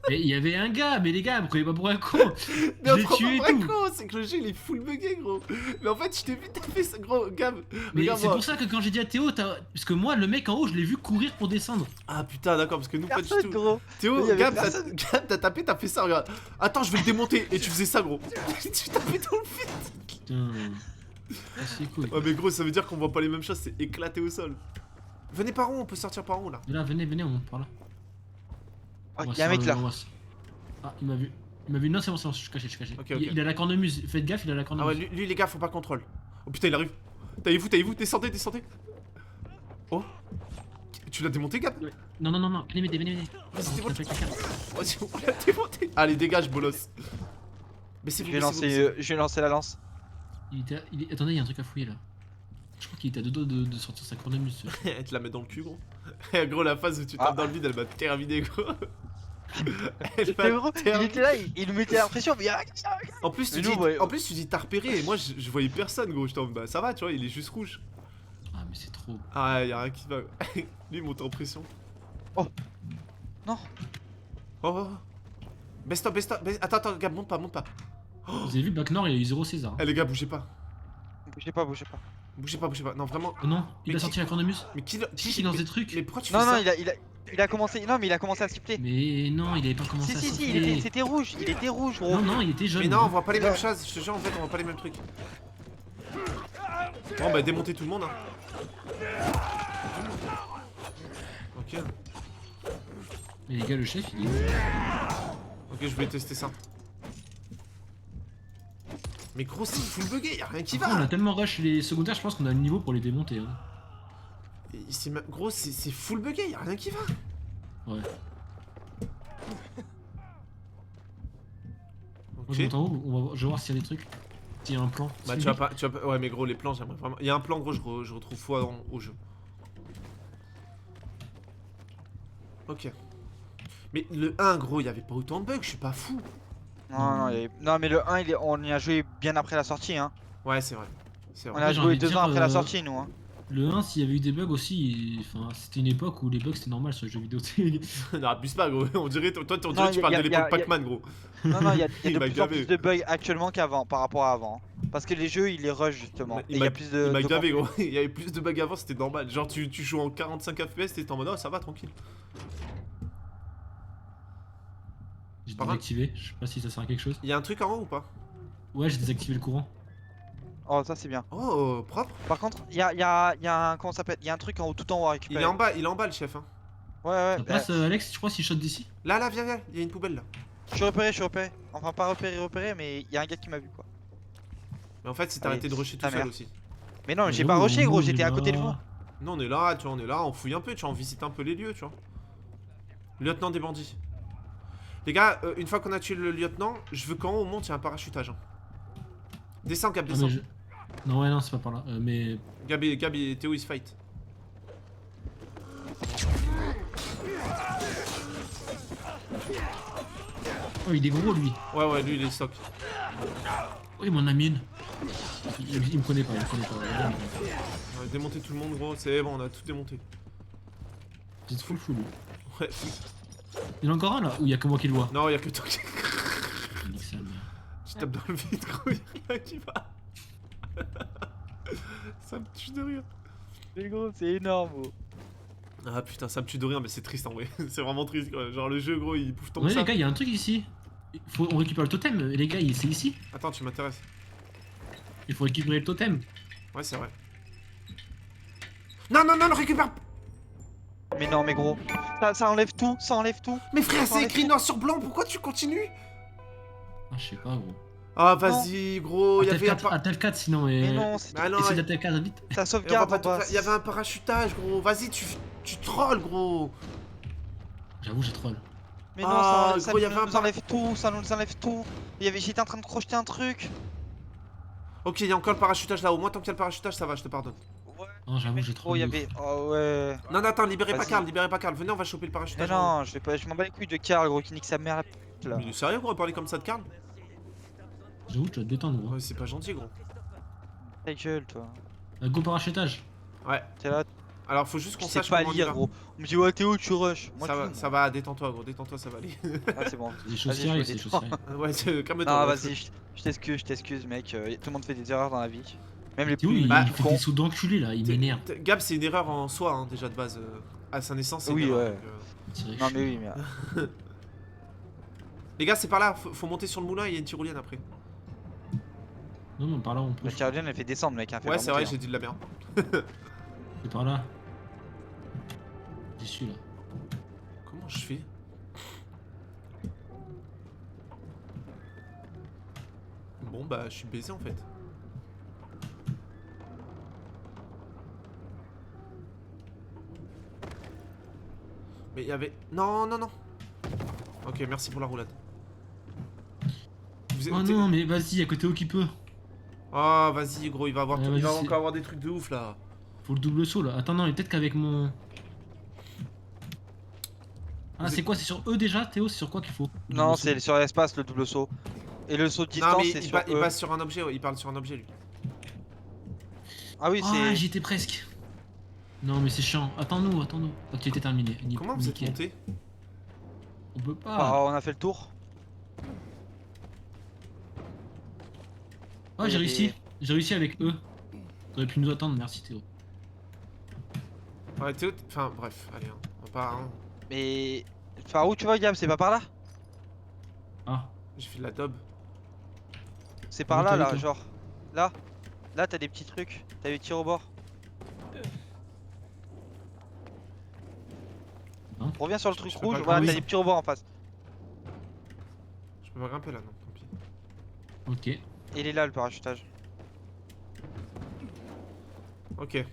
Speaker 2: Mais il y avait un gars, mais les gars, me prenez pas pour un con.
Speaker 1: Mais
Speaker 2: Je
Speaker 1: on
Speaker 2: l'ai
Speaker 1: prend
Speaker 2: tué et
Speaker 1: pas
Speaker 2: tout.
Speaker 1: con, c'est que le jeu il est full bugué, gros. Mais en fait, je t'ai vu taper ça, gros. Gab,
Speaker 2: Mais c'est
Speaker 1: regarde-moi.
Speaker 2: pour ça que quand j'ai dit à Théo, parce que moi, le mec en haut, je l'ai vu courir pour descendre.
Speaker 1: Ah putain, d'accord, parce que nous, pas du
Speaker 3: Personne,
Speaker 1: tout.
Speaker 3: gros.
Speaker 1: Théo,
Speaker 3: Il y avait
Speaker 1: Gab,
Speaker 3: personne.
Speaker 1: t'as tapé, t'as fait ça, regarde. Attends, je vais le démonter. Et tu faisais ça, gros. Tu tapais dans le vide.
Speaker 2: Putain. Ah, c'est cool.
Speaker 1: Ouais, mais gros, ça veut dire qu'on voit pas les mêmes choses, c'est éclaté au sol. Venez par où, on peut sortir par où là?
Speaker 2: Mais là, venez, on monte par là.
Speaker 3: Oh,
Speaker 2: On va
Speaker 3: y'a un
Speaker 2: se
Speaker 3: mec
Speaker 2: faire
Speaker 3: là.
Speaker 2: le- Ah, il m'a vu. Il m'a vu. Non, c'est bon, je suis caché,
Speaker 1: Ok,
Speaker 2: Il,
Speaker 1: ok.
Speaker 2: il a la cornemuse. Faites gaffe, il a la
Speaker 1: Ah
Speaker 2: cornemuse.
Speaker 1: ouais, lui, les gars, faut pas contrôle. Oh putain, il arrive. Taillez-vous, descendez. Oh. Tu l'as démonté, Gab?
Speaker 2: Non, venez m'aider.
Speaker 1: Vas-y,
Speaker 2: On
Speaker 1: démonte.
Speaker 2: tape avec la carte.
Speaker 1: Vas-y, on l'a démonté. Allez, dégage, bolos. Mais c'est
Speaker 3: Je
Speaker 1: bon,
Speaker 3: vais
Speaker 1: mais c'est bon,
Speaker 3: je vais lancer la lance.
Speaker 2: Attendez, il y a un truc à fouiller là. Je crois qu'il était à deux doigts de sortir sa cornemuse. ce-
Speaker 1: c'est bon. Tu la mets dans le cul, gros. Gros, la phase où tu tapes
Speaker 3: Ah.
Speaker 1: dans le vide, elle m'a terminé, gros. Elle
Speaker 3: Mais
Speaker 1: m'a
Speaker 3: gros, il
Speaker 1: terminé.
Speaker 3: était là, il nous mettait la pression, mais y'a
Speaker 1: En plus, tu
Speaker 3: Mais
Speaker 1: dis,
Speaker 3: nous, ouais.
Speaker 1: en plus, tu dis t'as repéré, et moi je voyais personne, gros. J'étais en mode, bah ça va, tu vois, il est juste rouge.
Speaker 2: Ah, mais c'est trop.
Speaker 1: Ah, y'a rien qui va. Lui, il monte en pression.
Speaker 3: Oh. Non.
Speaker 1: Oh. Baisse-toi. Attends, Gab, monte pas.
Speaker 2: Vous avez vu, Bac Nord, il a eu 0 César.
Speaker 1: Eh, les gars, bougez pas.
Speaker 3: Bougez pas.
Speaker 1: Bougez pas. Non, vraiment.
Speaker 2: Oh non, il
Speaker 1: Mais
Speaker 2: a sorti la cornemuse.
Speaker 1: Mais qui
Speaker 2: Il lance des trucs.
Speaker 1: Mais pourquoi tu
Speaker 3: Non,
Speaker 1: fais
Speaker 3: non,
Speaker 1: ça?
Speaker 3: il a commencé. Non, mais il a commencé à siffler.
Speaker 2: Mais non, il avait pas commencé à
Speaker 3: Si,
Speaker 2: siffler.
Speaker 3: c'était rouge. Il était rouge, gros.
Speaker 2: Non, il était jaune.
Speaker 1: Mais non, on voit pas les mêmes choses. Je te jure, en fait, on voit pas les mêmes trucs. Bon, bah, démonter tout le monde. Hein. Ok.
Speaker 2: Mais les gars, le chef, il est.
Speaker 1: Ok, je vais tester ça. Mais gros, c'est full bugué, y'a rien qui
Speaker 2: Après, on
Speaker 1: va.
Speaker 2: a tellement rush les secondaires, je pense qu'on a le niveau pour les démonter. Hein.
Speaker 1: Gros, c'est full bugué, y'a rien qui va.
Speaker 2: Ouais. Moi,
Speaker 1: Ok.
Speaker 2: je monte en haut, je vais voir s'il y a des trucs. S'il y a un plan.
Speaker 1: Bah, tu vas pas. Ouais, mais gros, les plans, j'aimerais vraiment. Il y a un plan, gros, je retrouve foi au jeu. Ok. Mais le 1, gros, il y avait pas autant de bugs, je suis pas fou.
Speaker 3: Non, mais le 1, on y a joué bien après la sortie. Hein.
Speaker 1: Ouais, c'est vrai. C'est
Speaker 3: On
Speaker 1: vrai.
Speaker 3: a
Speaker 2: j'ai
Speaker 3: joué
Speaker 2: envie de
Speaker 3: 2
Speaker 2: dire,
Speaker 3: ans après la sortie, nous. Hein.
Speaker 2: Le 1, s'il y avait eu des bugs aussi, enfin, c'était une époque où les bugs c'était normal sur les jeux vidéo.
Speaker 1: Non, abuse pas, gros. On dirait, toi, on
Speaker 3: Non,
Speaker 1: dirait que tu
Speaker 3: y a-
Speaker 1: parles
Speaker 3: y
Speaker 1: de
Speaker 3: a-
Speaker 1: l'époque
Speaker 3: y a-
Speaker 1: Pac-Man, gros.
Speaker 3: Non, il y a
Speaker 1: Il
Speaker 3: de
Speaker 1: m'a
Speaker 3: plus en
Speaker 1: gavé.
Speaker 3: plus de bugs actuellement qu'avant, par rapport à avant. Parce que les jeux, ils les rush justement. Et il y a plus de.
Speaker 1: Il m'a
Speaker 3: de
Speaker 1: gavé,
Speaker 3: contenu.
Speaker 1: gros. Il y avait plus de bugs avant, c'était normal. Genre, tu joues en 45 FPS, t'es en mode, oh, ça va, tranquille.
Speaker 2: J'ai
Speaker 1: Par contre-
Speaker 2: désactivé, je sais pas si ça sert à quelque chose.
Speaker 1: Il y a un truc en haut ou pas?
Speaker 2: Ouais, j'ai désactivé le courant.
Speaker 3: Oh, ça c'est bien.
Speaker 1: Oh, propre.
Speaker 3: Par contre, il y a un. Comment ça s'appelle? Il y a un truc en haut, tout en haut à
Speaker 1: Il
Speaker 3: récupérer.
Speaker 1: est en bas, le chef. Hein.
Speaker 3: Ouais.
Speaker 2: Ça passe, Alex, tu crois s'il shot d'ici?
Speaker 1: Là, viens, il y a une poubelle là.
Speaker 3: Je suis repéré. Enfin, pas repéré, mais il y a un gars qui m'a vu quoi.
Speaker 1: Mais en fait, c'est
Speaker 3: Allez,
Speaker 1: arrêté de rusher tout
Speaker 3: ta
Speaker 1: seul
Speaker 3: mère.
Speaker 1: aussi.
Speaker 3: Mais non, j'ai
Speaker 2: Oh,
Speaker 3: pas rushé, gros,
Speaker 2: on
Speaker 3: j'étais
Speaker 2: est
Speaker 3: à côté de vous.
Speaker 2: là.
Speaker 1: Non, on est là, on fouille un peu, tu vois, on visite un peu les lieux, tu vois. Lieutenant des bandits. Les gars, une fois qu'on a tué le lieutenant, je veux qu'en haut on monte, il y a un parachutage. Hein. Descends, Gab,
Speaker 2: Ah,
Speaker 1: descends.
Speaker 2: mais non, ouais, non, c'est pas par là. Mais.
Speaker 1: Gab et Théo, ils se fight.
Speaker 2: Oh, il est gros lui.
Speaker 1: Ouais, lui, il est stock.
Speaker 2: Oh, il m'en a mis une. Il me connaît pas,
Speaker 1: On a démonté tout le monde, gros, c'est bon, on a tout démonté.
Speaker 2: C'est full full.
Speaker 1: Ouais.
Speaker 2: Il y en a encore un là où il y a que moi qui le vois.
Speaker 1: Non, il y a que toi qui.
Speaker 2: Nique sa mère.
Speaker 1: Tu tapes dans le vide, gros, y'a rien qui va. Ça me tue de rire.
Speaker 3: Mais gros, c'est énorme, gros.
Speaker 1: Ah putain, ça me tue de rire, mais c'est triste en vrai. C'est vraiment triste, quoi. Genre, le jeu, gros, il bouffe tant
Speaker 2: Ouais,
Speaker 1: que ça.
Speaker 2: les gars, il y a un truc ici. On récupère le totem. Et les gars, c'est ici.
Speaker 1: Attends, tu m'intéresses.
Speaker 2: Il faut récupérer le totem.
Speaker 1: Ouais, c'est vrai. Non, le récupère.
Speaker 3: Mais non, mais gros. Ça enlève tout,
Speaker 1: Mais frère, c'est
Speaker 3: Enlève
Speaker 1: écrit
Speaker 3: tout.
Speaker 1: noir sur blanc, pourquoi tu continues?
Speaker 2: Ah, je sais pas, gros.
Speaker 1: Ah, vas-y, gros, il y avait un
Speaker 2: À tel 4 sinon.
Speaker 3: Mais non, c'est
Speaker 1: Ah non,
Speaker 2: Essaye d'atteler 4 vite.
Speaker 3: ça
Speaker 1: et on va
Speaker 3: sauvegarde
Speaker 1: pas
Speaker 3: en
Speaker 1: tout
Speaker 3: bas.
Speaker 1: faire. Il y avait un parachutage, gros. Vas-y, tu trolls, gros.
Speaker 2: J'avoue, j'ai troll.
Speaker 3: Mais non,
Speaker 1: Ah,
Speaker 3: ça
Speaker 1: gros, y avait un
Speaker 3: nous enlève tout, ça nous enlève tout. J'étais en train de crocheter un truc.
Speaker 1: Ok, il y a encore le parachutage là-haut. Moi, tant qu'il y a le parachutage, ça va, je te pardonne.
Speaker 3: Ouais.
Speaker 2: Non, j'avoue, j'ai
Speaker 3: Oh,
Speaker 2: troll.
Speaker 3: il y
Speaker 2: de ouf.
Speaker 3: avait. Oh ouais.
Speaker 1: Non, attends, libérez pas
Speaker 3: Vas-y.
Speaker 1: Karl. Venez, on va choper le
Speaker 3: Mais
Speaker 1: parachutage.
Speaker 3: non, je m'en bats les couilles de Karl, gros, qui nique sa mère. là.
Speaker 1: Mais il est sérieux gros, à parler comme ça de Karl?
Speaker 2: J'avoue, tu vas te détendre, gros.
Speaker 1: Ouais, c'est pas gentil gros.
Speaker 3: Ta gueule, toi.
Speaker 2: Go parachutage.
Speaker 1: Ouais.
Speaker 3: T'es là,
Speaker 1: Alors faut juste
Speaker 3: tu
Speaker 1: qu'on
Speaker 3: sais
Speaker 1: sache
Speaker 3: pas
Speaker 1: comment on y
Speaker 3: lire,
Speaker 1: va.
Speaker 3: gros. On me dit, ouais, Théo, tu rush. Moi,
Speaker 1: Ça
Speaker 3: tu
Speaker 1: va,
Speaker 3: lis,
Speaker 1: ça va, détends-toi gros, détends-toi, ça va aller.
Speaker 3: Ah, c'est bon.
Speaker 2: C'est des choses
Speaker 3: Vas-y, je
Speaker 2: sérieuses,
Speaker 3: me
Speaker 2: c'est des choses
Speaker 3: détends.
Speaker 2: sérieuses.
Speaker 1: Ouais, calme-toi.
Speaker 3: Non,
Speaker 1: gros.
Speaker 3: vas-y, je t'excuse, mec. Tout le monde fait des erreurs dans la vie. Même les
Speaker 2: Théo,
Speaker 3: plus
Speaker 2: il
Speaker 1: Bah,
Speaker 2: fait
Speaker 3: cons.
Speaker 2: des sauts d'enculé là, il m'énerve.
Speaker 1: Gab, c'est une erreur en soi, hein, déjà de base. À sa naissance, c'est une
Speaker 3: Oui,
Speaker 1: erreur.
Speaker 3: ouais.
Speaker 1: Donc,
Speaker 3: Non, mais oui, mais.
Speaker 1: Les gars, c'est par là, faut monter sur le moulin, il y a une tyrolienne après.
Speaker 2: Non, non, par là on peut.
Speaker 3: La tyrolienne, elle fait descendre, mec. Hein, fait
Speaker 1: Ouais,
Speaker 3: pas
Speaker 1: c'est vrai,
Speaker 3: monter,
Speaker 1: j'ai dit de la merde.
Speaker 2: C'est par là. J'y suis là.
Speaker 1: Comment je fais? Bon, bah, je suis baisé en fait. Mais il y avait... Non, non, non. Ok, merci pour la roulade. Vous
Speaker 2: Oh non, mais vas-y, y'a que Théo qui peut.
Speaker 1: Oh, vas-y, gros, il va avoir,
Speaker 2: Ouais,
Speaker 1: il va
Speaker 2: vas-y,
Speaker 1: encore avoir des trucs de ouf là.
Speaker 2: Faut le double saut là. Attends, non, mais peut-être qu'avec mon. Ah,
Speaker 1: Vous
Speaker 2: c'est
Speaker 1: êtes-
Speaker 2: quoi? C'est sur eux déjà, Théo? C'est sur quoi qu'il faut?
Speaker 3: hein. Non,
Speaker 2: Double
Speaker 3: c'est
Speaker 2: saut.
Speaker 3: sur l'espace, le double saut. Et le saut de
Speaker 1: Non,
Speaker 3: distance,
Speaker 1: mais
Speaker 3: c'est
Speaker 1: il,
Speaker 3: sur
Speaker 1: il
Speaker 3: eux.
Speaker 1: passe sur un objet, ouais, il parle sur un objet lui.
Speaker 3: Ah oui,
Speaker 2: Ah,
Speaker 3: c'est.
Speaker 2: j'y étais presque. Non, mais c'est chiant. Attends-nous, attends-nous. Oh, tu étais terminé.
Speaker 1: Comment vous êtes
Speaker 2: Nickel.
Speaker 1: monté?
Speaker 2: On peut pas.
Speaker 3: Ah, on a fait le tour.
Speaker 2: Oh, j'ai réussi. J'ai réussi avec eux. T'aurais pu nous attendre, merci Théo.
Speaker 1: Ouais, Théo, enfin bref, allez, hein, on va pas. Hein.
Speaker 3: Mais. Enfin, où tu vas, Gab? C'est pas par là?
Speaker 2: Ah,
Speaker 1: J'ai fait de la daube.
Speaker 3: C'est par
Speaker 2: Où
Speaker 3: là,
Speaker 2: t'es,
Speaker 3: là,
Speaker 2: toi
Speaker 3: genre. Là. Là, t'as des petits trucs. T'as des tirs au bord.
Speaker 2: Hein
Speaker 3: Reviens sur le truc
Speaker 1: Je peux
Speaker 3: rouge.
Speaker 1: pas
Speaker 3: Voilà,
Speaker 1: grimper.
Speaker 3: t'as des petits au bord en face.
Speaker 1: Je peux pas grimper là, non, tant pis.
Speaker 2: ok.
Speaker 3: Et il est là, le parachutage.
Speaker 1: Ok.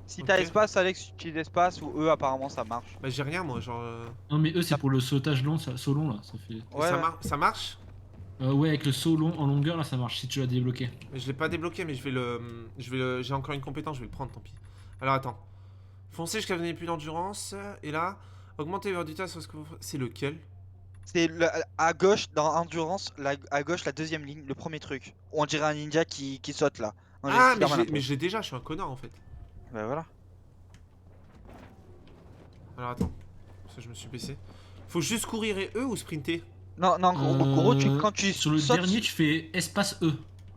Speaker 3: Si
Speaker 1: Ok.
Speaker 3: t'as espace, Alex, tu utilises l'espace ou eux, apparemment, ça marche.
Speaker 1: Bah j'ai rien moi, genre...
Speaker 2: Non, mais eux, c'est pour le sautage long, saut long là. Ça fait.
Speaker 3: Ouais,
Speaker 1: ça,
Speaker 3: ouais.
Speaker 1: ça marche?
Speaker 2: Ouais, avec le saut long en longueur là, ça marche si tu l'as débloqué.
Speaker 1: Mais je l'ai pas débloqué, mais je vais le... J'ai encore une compétence, je vais le prendre, tant pis. Alors attends. Foncez jusqu'à venir plus d'endurance. Et là, augmentez votre vitesse parce que c'est lequel?
Speaker 3: C'est à gauche, dans Endurance, à gauche, la deuxième ligne, le premier truc. On dirait un ninja qui saute là. On dirait
Speaker 1: Ah,
Speaker 3: Spider-Man un peu.
Speaker 1: mais je l'ai déjà, je suis un connard en fait.
Speaker 3: Bah voilà.
Speaker 1: Alors attends. Parce que je me suis baissé. Faut juste courir et eux ou sprinter?
Speaker 3: Non, non, gros, quand tu
Speaker 2: Sur le
Speaker 3: sautes,
Speaker 2: dernier, tu fais espace E.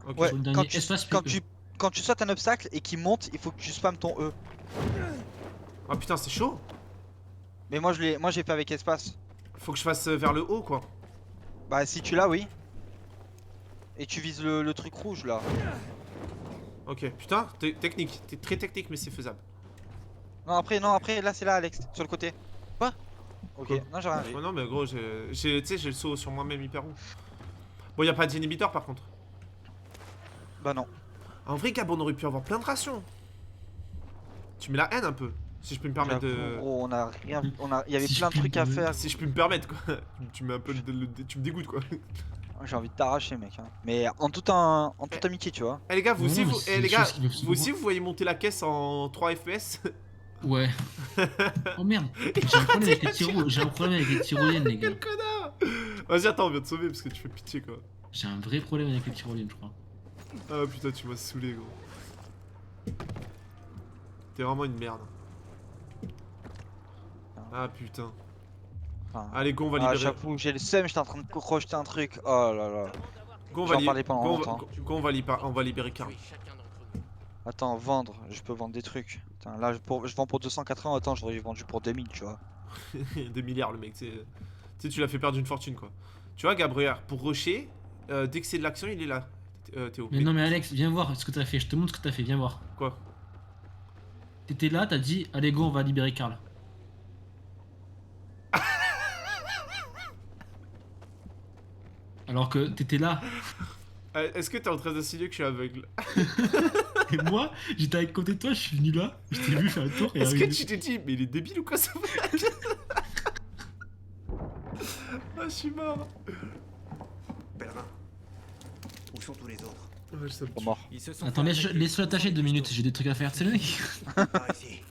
Speaker 1: Ok.
Speaker 3: ouais,
Speaker 2: sur le dernier, espace
Speaker 3: quand
Speaker 2: PE.
Speaker 3: quand tu sautes un obstacle et qu'il monte, il faut que tu spammes ton E.
Speaker 1: Ah putain, c'est chaud.
Speaker 3: Mais moi j'ai fait avec espace.
Speaker 1: Faut que je fasse vers le haut quoi.
Speaker 3: Bah si tu l'as, oui. Et tu vises le truc rouge là.
Speaker 1: Ok, putain, technique. T'es très technique, mais c'est faisable.
Speaker 3: Non après là c'est là, Alex, sur le côté. Quoi? Ok,
Speaker 1: Quoi
Speaker 3: non j'ai rien.
Speaker 1: Oh non, mais gros, tu sais, j'ai le saut sur moi-même hyper haut. Bon, y a pas d'inhibiteur par contre.
Speaker 3: Bah non.
Speaker 1: En vrai, Gab, on aurait pu avoir plein de rations. Tu mets la haine un peu, si je peux me permettre
Speaker 3: J'avoue,
Speaker 1: de.
Speaker 3: gros, on a rien. Il y avait
Speaker 2: Si je
Speaker 3: plein de
Speaker 2: puis me
Speaker 3: trucs à
Speaker 2: permettre.
Speaker 3: faire.
Speaker 1: Si je peux me permettre, quoi. Tu mets un peu tu me dégoûtes, quoi.
Speaker 3: J'ai envie de t'arracher, mec. Hein. Mais en toute amitié, tu vois.
Speaker 1: Eh les gars, vous
Speaker 2: Non,
Speaker 1: aussi,
Speaker 2: mais
Speaker 1: vous,
Speaker 2: c'est
Speaker 1: eh, les
Speaker 2: des
Speaker 1: gars,
Speaker 2: choses qui peuvent se
Speaker 1: vous aussi,
Speaker 2: voir.
Speaker 1: vous voyez monter la caisse en 3 FPS?
Speaker 2: Ouais. Oh merde, j'ai un problème avec les tyroliennes, j'ai un problème avec les tyroliennes, les gars.
Speaker 1: Quel connard! Vas-y, attends, on vient te sauver parce que tu fais pitié, quoi.
Speaker 2: J'ai un vrai problème avec les tyroliennes, je crois.
Speaker 1: Ah putain, tu m'as saoulé, gros. T'es vraiment une merde. Ah putain.
Speaker 3: Enfin,
Speaker 1: Allez, go, on va
Speaker 3: ah,
Speaker 1: libérer.
Speaker 3: j'avoue, j'ai le seum, j'étais en train de crocheter un truc. Oh là là.
Speaker 1: Go, on
Speaker 3: j'en
Speaker 1: va,
Speaker 3: parlais pendant
Speaker 1: go,
Speaker 3: longtemps.
Speaker 1: on va libérer Karl.
Speaker 3: Attends, vendre, je peux vendre des trucs. Putain, là, je vends pour 280, attends, j'aurais vendu pour 2000, tu vois.
Speaker 1: Des milliards, le mec. Tu sais, tu l'as fait perdre une fortune, quoi. Tu vois, Gabriel, pour rusher, dès que c'est de l'action, il est là, Théo.
Speaker 2: Mais non, mais Alex, viens voir ce que t'as fait, je te montre ce que t'as fait, viens voir.
Speaker 1: Quoi?
Speaker 2: T'étais là, t'as dit, allez go, on va libérer Karl. Alors que t'étais là,
Speaker 1: Est-ce que t'es en train d'insinuer que je suis aveugle?
Speaker 2: et moi, j'étais à côté de toi, je suis venu là, je t'ai vu faire le tour et
Speaker 1: Est-ce que
Speaker 2: arriver.
Speaker 1: tu t'es dit, mais il est débile ou quoi ça? Ah, je suis mort.
Speaker 10: Pèlerin, où sont tous les autres?
Speaker 1: Ouais, ça me
Speaker 3: Ils sont
Speaker 1: tue.
Speaker 3: morts.
Speaker 4: Ils se sont
Speaker 2: Attends,
Speaker 4: fait
Speaker 2: laisse-le
Speaker 4: attaquer.
Speaker 2: attacher 2 minutes, j'ai des trucs à faire, c'est le mec.
Speaker 10: Par ici.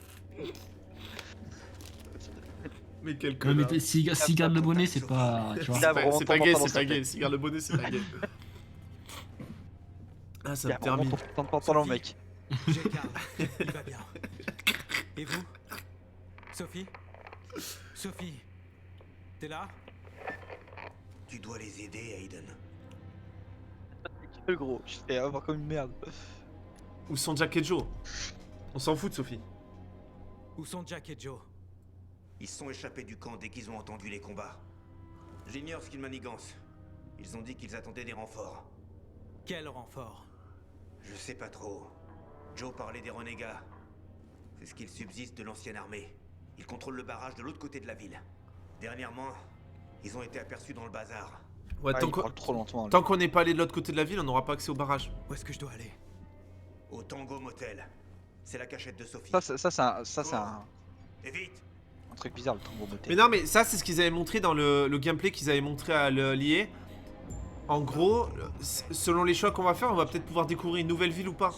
Speaker 1: Mais quel
Speaker 2: Ouais,
Speaker 1: connard.
Speaker 2: mais s'il garde le bonnet, c'est pas. Tu vois.
Speaker 3: Il a vraiment
Speaker 1: C'est pas
Speaker 3: tendance
Speaker 1: gay,
Speaker 3: à
Speaker 1: c'est
Speaker 3: lancer
Speaker 1: pas
Speaker 3: la
Speaker 1: gay.
Speaker 3: tête.
Speaker 1: S'il garde le bonnet, c'est pas gay. Ah, ça
Speaker 3: Il
Speaker 1: me
Speaker 3: a vraiment
Speaker 1: termine.
Speaker 3: ton pantalon, mec.
Speaker 4: J'ai Karl. Il va bien. Et vous? Sophie? Sophie? T'es là?
Speaker 10: Tu dois les aider, Aiden.
Speaker 3: Le gros, je fais avoir comme une merde.
Speaker 1: Où sont Jack et Joe? On s'en fout de Sophie.
Speaker 4: Où sont Jack et Joe?
Speaker 10: Ils se sont échappés du camp dès qu'ils ont entendu les combats. J'ignore ce qu'ils manigancent. Ils ont dit qu'ils attendaient des renforts.
Speaker 4: Quel renfort?
Speaker 10: Je sais pas trop. Joe parlait des renégats. C'est ce qu'il subsiste de l'ancienne armée. Ils contrôlent le barrage de l'autre côté de la ville. Dernièrement, ils ont été aperçus dans le bazar.
Speaker 1: Ouais,
Speaker 3: Ah,
Speaker 1: tant
Speaker 3: il
Speaker 1: qu'on
Speaker 3: parle trop lentement. lui.
Speaker 1: tant qu'on n'est pas allé de l'autre côté de la ville, on n'aura pas accès au barrage.
Speaker 4: Où est-ce que je dois aller?
Speaker 10: Au Tango Motel. C'est la cachette de Sophie.
Speaker 3: Ça, c'est
Speaker 10: Et vite!
Speaker 3: un truc bizarre, le tambour beauté.
Speaker 1: Mais non, mais ça, c'est ce qu'ils avaient montré dans le gameplay qu'ils avaient montré à l'IA. En gros, selon les choix qu'on va faire, on va peut-être pouvoir découvrir une nouvelle ville ou pas.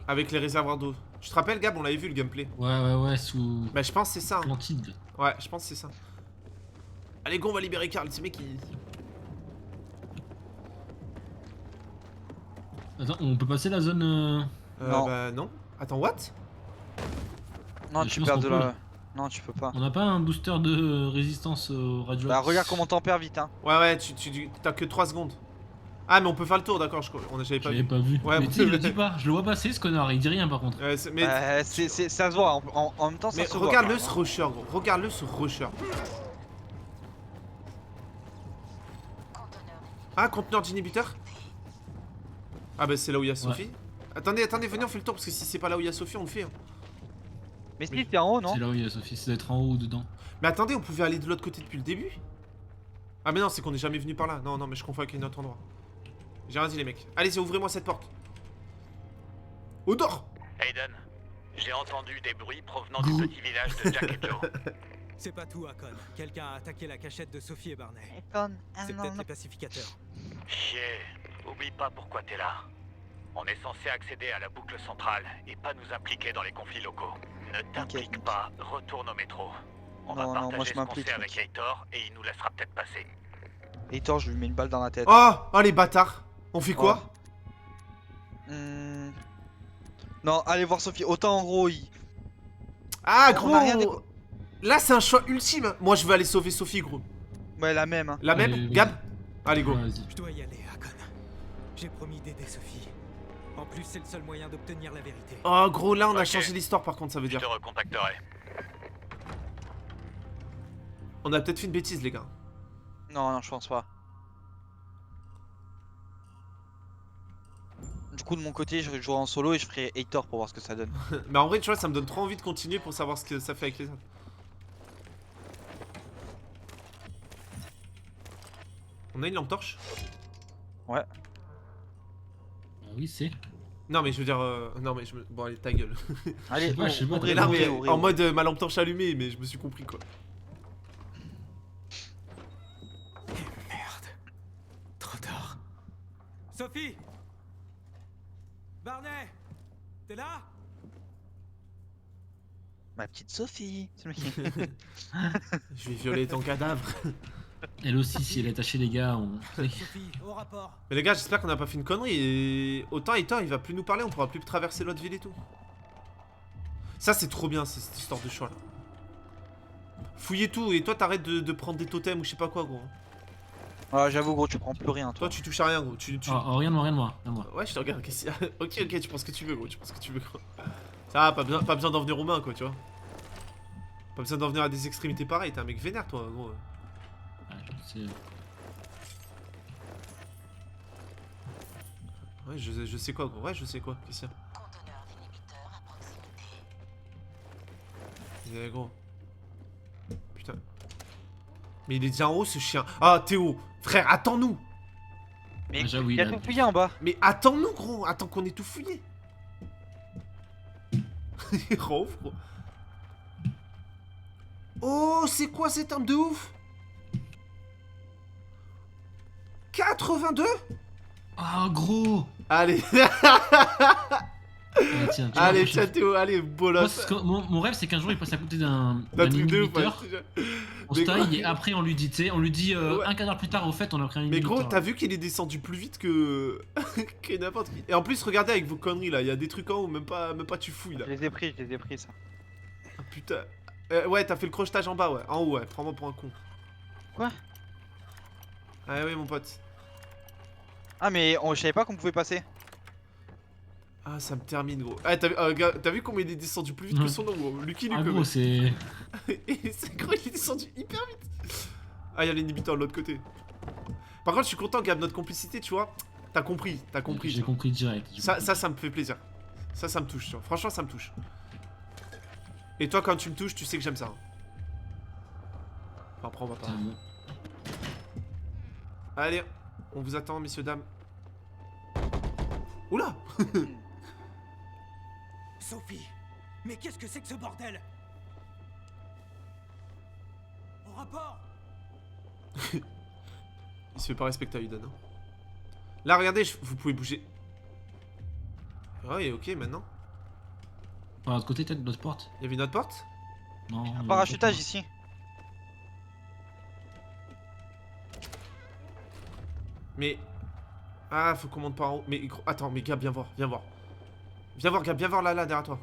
Speaker 1: Avec les réservoirs d'eau. Je te rappelle, Gab, on l'avait vu le gameplay.
Speaker 2: Ouais, sous.
Speaker 1: Bah, je pense que c'est ça. hein.
Speaker 2: Atlantide.
Speaker 1: Ouais, je pense que c'est ça. Allez, go, on va libérer Karl. Ces mecs, ils...
Speaker 2: Attends, on peut passer la zone.
Speaker 3: Non.
Speaker 1: Bah, non. Attends, what?
Speaker 3: Non,
Speaker 2: Mais
Speaker 3: tu
Speaker 2: je pense
Speaker 3: perds
Speaker 2: qu'on
Speaker 3: de
Speaker 2: peut,
Speaker 3: la.
Speaker 2: là.
Speaker 3: Non, tu peux pas.
Speaker 2: On n'a pas un booster de résistance au radio.
Speaker 3: Bah, regarde comment t'en perds vite, hein.
Speaker 1: Ouais, t'as que 3 secondes. Ah, mais on peut faire le tour, d'accord. J'avais pas
Speaker 2: J'avais
Speaker 1: vu.
Speaker 2: pas vu.
Speaker 1: Ouais,
Speaker 2: mais
Speaker 1: bon.
Speaker 2: tu sais, il le dit pas. Je le vois passer, ce connard. Il dit rien par contre.
Speaker 1: Mais
Speaker 3: Ça se voit, en même temps, ça
Speaker 1: mais
Speaker 3: se voit.
Speaker 1: regarde-le,
Speaker 3: quand
Speaker 1: ce
Speaker 3: même,
Speaker 1: rusher, gros. Regarde-le, ce rusher. Ah, conteneur d'inhibiteur. Ah, bah, c'est là où il y a Sophie. Attendez, venez, on fait le tour. Parce que si c'est pas là où il y a Sophie, on le fait. hein.
Speaker 3: Mais si, t'es en haut, non?
Speaker 2: C'est là où il y a Sophie. Ça doit être en haut ou dedans.
Speaker 1: Mais attendez, on pouvait aller de l'autre côté depuis le début. Ah, mais non, c'est qu'on est jamais venu par là. Non, mais je confonds avec un autre endroit. J'ai rien dit, les mecs. Allez-y, ouvrez-moi cette porte. Odor!
Speaker 11: Aiden, j'ai entendu des bruits provenant du petit village de Jack et Joe.
Speaker 4: C'est pas tout, Hakon. Quelqu'un a attaqué la cachette de Sophie et Barney. C'est
Speaker 3: non,
Speaker 4: peut-être
Speaker 3: non.
Speaker 4: les pacificateurs.
Speaker 11: Chier, oublie pas pourquoi t'es là. On est censé accéder à la boucle centrale et pas nous impliquer dans les conflits locaux. Ne t'implique pas, retourne au métro. On va
Speaker 3: Non,
Speaker 11: partager
Speaker 3: moi je
Speaker 11: ce qu'on
Speaker 3: m'implique.
Speaker 11: sait avec Heitor et il nous laissera peut-être passer.
Speaker 3: Et toi, je lui mets une balle dans la tête.
Speaker 1: Oh, les bâtards. On fait quoi?
Speaker 3: Non, allez voir Sophie. Autant en gros, il.
Speaker 1: Ah,
Speaker 3: On
Speaker 1: gros.
Speaker 3: a rien
Speaker 1: Là, c'est un choix ultime. Moi, je veux aller sauver Sophie, gros.
Speaker 3: Ouais, la même. Hein.
Speaker 1: La même?
Speaker 2: Allez,
Speaker 1: Gab? Allez, go.
Speaker 2: Ouais, vas-y.
Speaker 4: Je dois y aller, Hakon. J'ai promis d'aider Sophie. En plus, c'est le seul moyen d'obtenir la vérité.
Speaker 1: Oh, gros, là, on a
Speaker 11: Ok.
Speaker 1: changé l'histoire, par contre, ça veut
Speaker 11: Je
Speaker 1: dire.
Speaker 11: te recontacterai.
Speaker 1: On a peut-être fait une bêtise, les gars.
Speaker 3: Non, je pense pas. Du coup, de mon côté, je jouerai en solo et je ferai Heitor pour voir ce que ça donne.
Speaker 1: Mais en vrai, tu vois, ça me donne trop envie de continuer pour savoir ce que ça fait avec les autres. On a une lampe torche?
Speaker 3: Ouais.
Speaker 2: Ah oui, c'est.
Speaker 1: Non, mais je veux dire. Non, mais Bon, allez, ta gueule.
Speaker 3: Allez,
Speaker 2: Je sais pas,
Speaker 3: ouvrez,
Speaker 1: Et là,
Speaker 3: ouvrez,
Speaker 1: mais
Speaker 3: ouvrez,
Speaker 1: en
Speaker 3: ouvrez.
Speaker 1: mode ma lampe torche allumée, mais je me suis compris, quoi.
Speaker 4: Merde. Trop tard. Sophie! Barney! T'es là?
Speaker 3: Ma petite Sophie. C'est le mec.
Speaker 1: Je vais violer ton cadavre.
Speaker 2: Elle aussi, si elle est attachée, les gars, on.
Speaker 4: Sophie, au rapport.
Speaker 1: Mais les gars, j'espère qu'on n'a pas fait une connerie. Et autant Heitor, il va plus nous parler, on pourra plus traverser l'autre ville et tout. Ça, c'est trop bien, cette histoire de choix là. Fouiller tout, et toi, t'arrêtes de prendre des totems ou je sais pas quoi, gros.
Speaker 3: Ah, j'avoue, gros, tu prends plus rien,
Speaker 1: Toi,
Speaker 3: toi.
Speaker 1: tu touches à rien, gros.
Speaker 2: Oh, rien de moi, rien de moi.
Speaker 1: Ouais, je te regarde, qu'est-ce qu'il y a. Ok, tu prends ce que tu veux, gros, tu prends ce que tu veux, gros. Ça va, pas besoin d'en venir aux mains, quoi, tu vois. Pas besoin d'en venir à des extrémités pareilles, t'es un mec vénère, toi, gros.
Speaker 2: Ouais, c'est.
Speaker 1: Ouais, je sais quoi, gros. Ouais, je sais quoi. Qu'est-ce qu'il y a?
Speaker 8: Conteneur d'inhibiteur à proximité.
Speaker 1: Eh, gros. Putain. Mais il est déjà en haut, ce chien. Ah, Théo. Frère, attends-nous.
Speaker 3: Mais
Speaker 2: Ah, j'avoue,
Speaker 3: il y a
Speaker 2: il a-
Speaker 3: tout fouillé en bas.
Speaker 1: Mais attends-nous, gros. Attends qu'on ait tout fouillé. Il rend ouf, gros. Oh, c'est quoi cette arme de ouf? 82?
Speaker 2: Ah, gros.
Speaker 1: Allez.
Speaker 2: Ah, tiens, tiens. Tu vois,
Speaker 1: Allez,
Speaker 2: prochaine
Speaker 1: tiens Théo, allez,
Speaker 2: fois,
Speaker 1: bolos.
Speaker 2: mon rêve, c'est qu'un jour il passe à côté d'un
Speaker 1: D'un truc de ouf,
Speaker 2: inhibiteur.
Speaker 1: ouais.
Speaker 2: On
Speaker 1: Mais
Speaker 2: se taille
Speaker 1: gros-
Speaker 2: et après on lui dit, tu sais, on lui dit
Speaker 1: Ouais.
Speaker 2: un quart d'heure plus tard, au fait, on a pris un
Speaker 1: Mais
Speaker 2: inhibiteur.
Speaker 1: gros, t'as vu qu'il est descendu plus vite que que n'importe qui. Et en plus, regardez avec vos conneries là, il y a des trucs en haut, même pas tu fouilles là.
Speaker 3: Je les ai pris ça.
Speaker 1: Ah, putain. Ouais, t'as fait le crochetage en bas, ouais. En haut, ouais. Prends-moi pour un con.
Speaker 3: Quoi?
Speaker 1: Ah oui, mon pote.
Speaker 3: Ah mais je savais pas qu'on pouvait passer.
Speaker 1: Ah, ça me termine, gros. Ah, t'as vu comment il est descendu plus vite que son nom, gros. Lucky Luke.
Speaker 2: Ah
Speaker 1: quand
Speaker 2: gros,
Speaker 1: même.
Speaker 2: c'est...
Speaker 1: Et c'est gros, il est descendu hyper vite. Ah, il y a l'inhibiteur de l'autre côté. Par contre, je suis content, Gab, notre complicité, tu vois. T'as compris.
Speaker 2: J'ai compris direct.
Speaker 1: Ça me fait plaisir. Ça me touche, tu vois. Franchement, ça me touche. Et toi, quand tu me touches, tu sais que j'aime ça. Hein. Enfin, après, on va pas.
Speaker 2: Putain, bon.
Speaker 1: Allez, on vous attend, messieurs, dames. Oula.
Speaker 4: Sophie, mais qu'est-ce que c'est que ce bordel? Au rapport.
Speaker 1: Il se fait pas respecter à Udan. Hein. Là, regardez, vous pouvez bouger. Ouais, ok, maintenant.
Speaker 2: Par l'autre côté, peut-être, de notre porte.
Speaker 1: Il y avait une autre porte?
Speaker 2: Non.
Speaker 3: Un parachutage ici.
Speaker 1: Mais... Ah, faut qu'on monte par en haut. Mais gros, attends, mais Gab, viens voir, viens voir. Viens voir, Gab, viens voir là, derrière toi.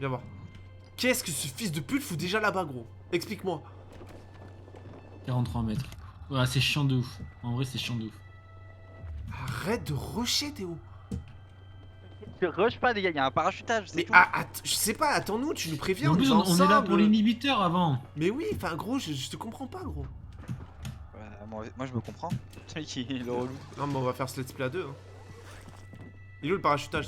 Speaker 1: Viens voir. Qu'est-ce que ce fils de pute fout déjà là-bas, gros? Explique-moi.
Speaker 2: 43 mètres. Ouais, c'est chiant de ouf. En vrai, c'est chiant de ouf.
Speaker 1: Arrête de rusher, Théo.
Speaker 3: Je rush pas, les gars, il y a un parachutage.
Speaker 1: Mais je sais pas, attends-nous, tu nous préviens.
Speaker 2: En plus, on est là
Speaker 1: ensemble.
Speaker 2: pour l'inhibiteur avant.
Speaker 1: Mais oui, enfin, gros, je te comprends pas, gros.
Speaker 3: Moi je me comprends. C'est qui est le relou.
Speaker 1: Non, mais on va faire ce let's play à deux. Hein. Il est où le parachutage?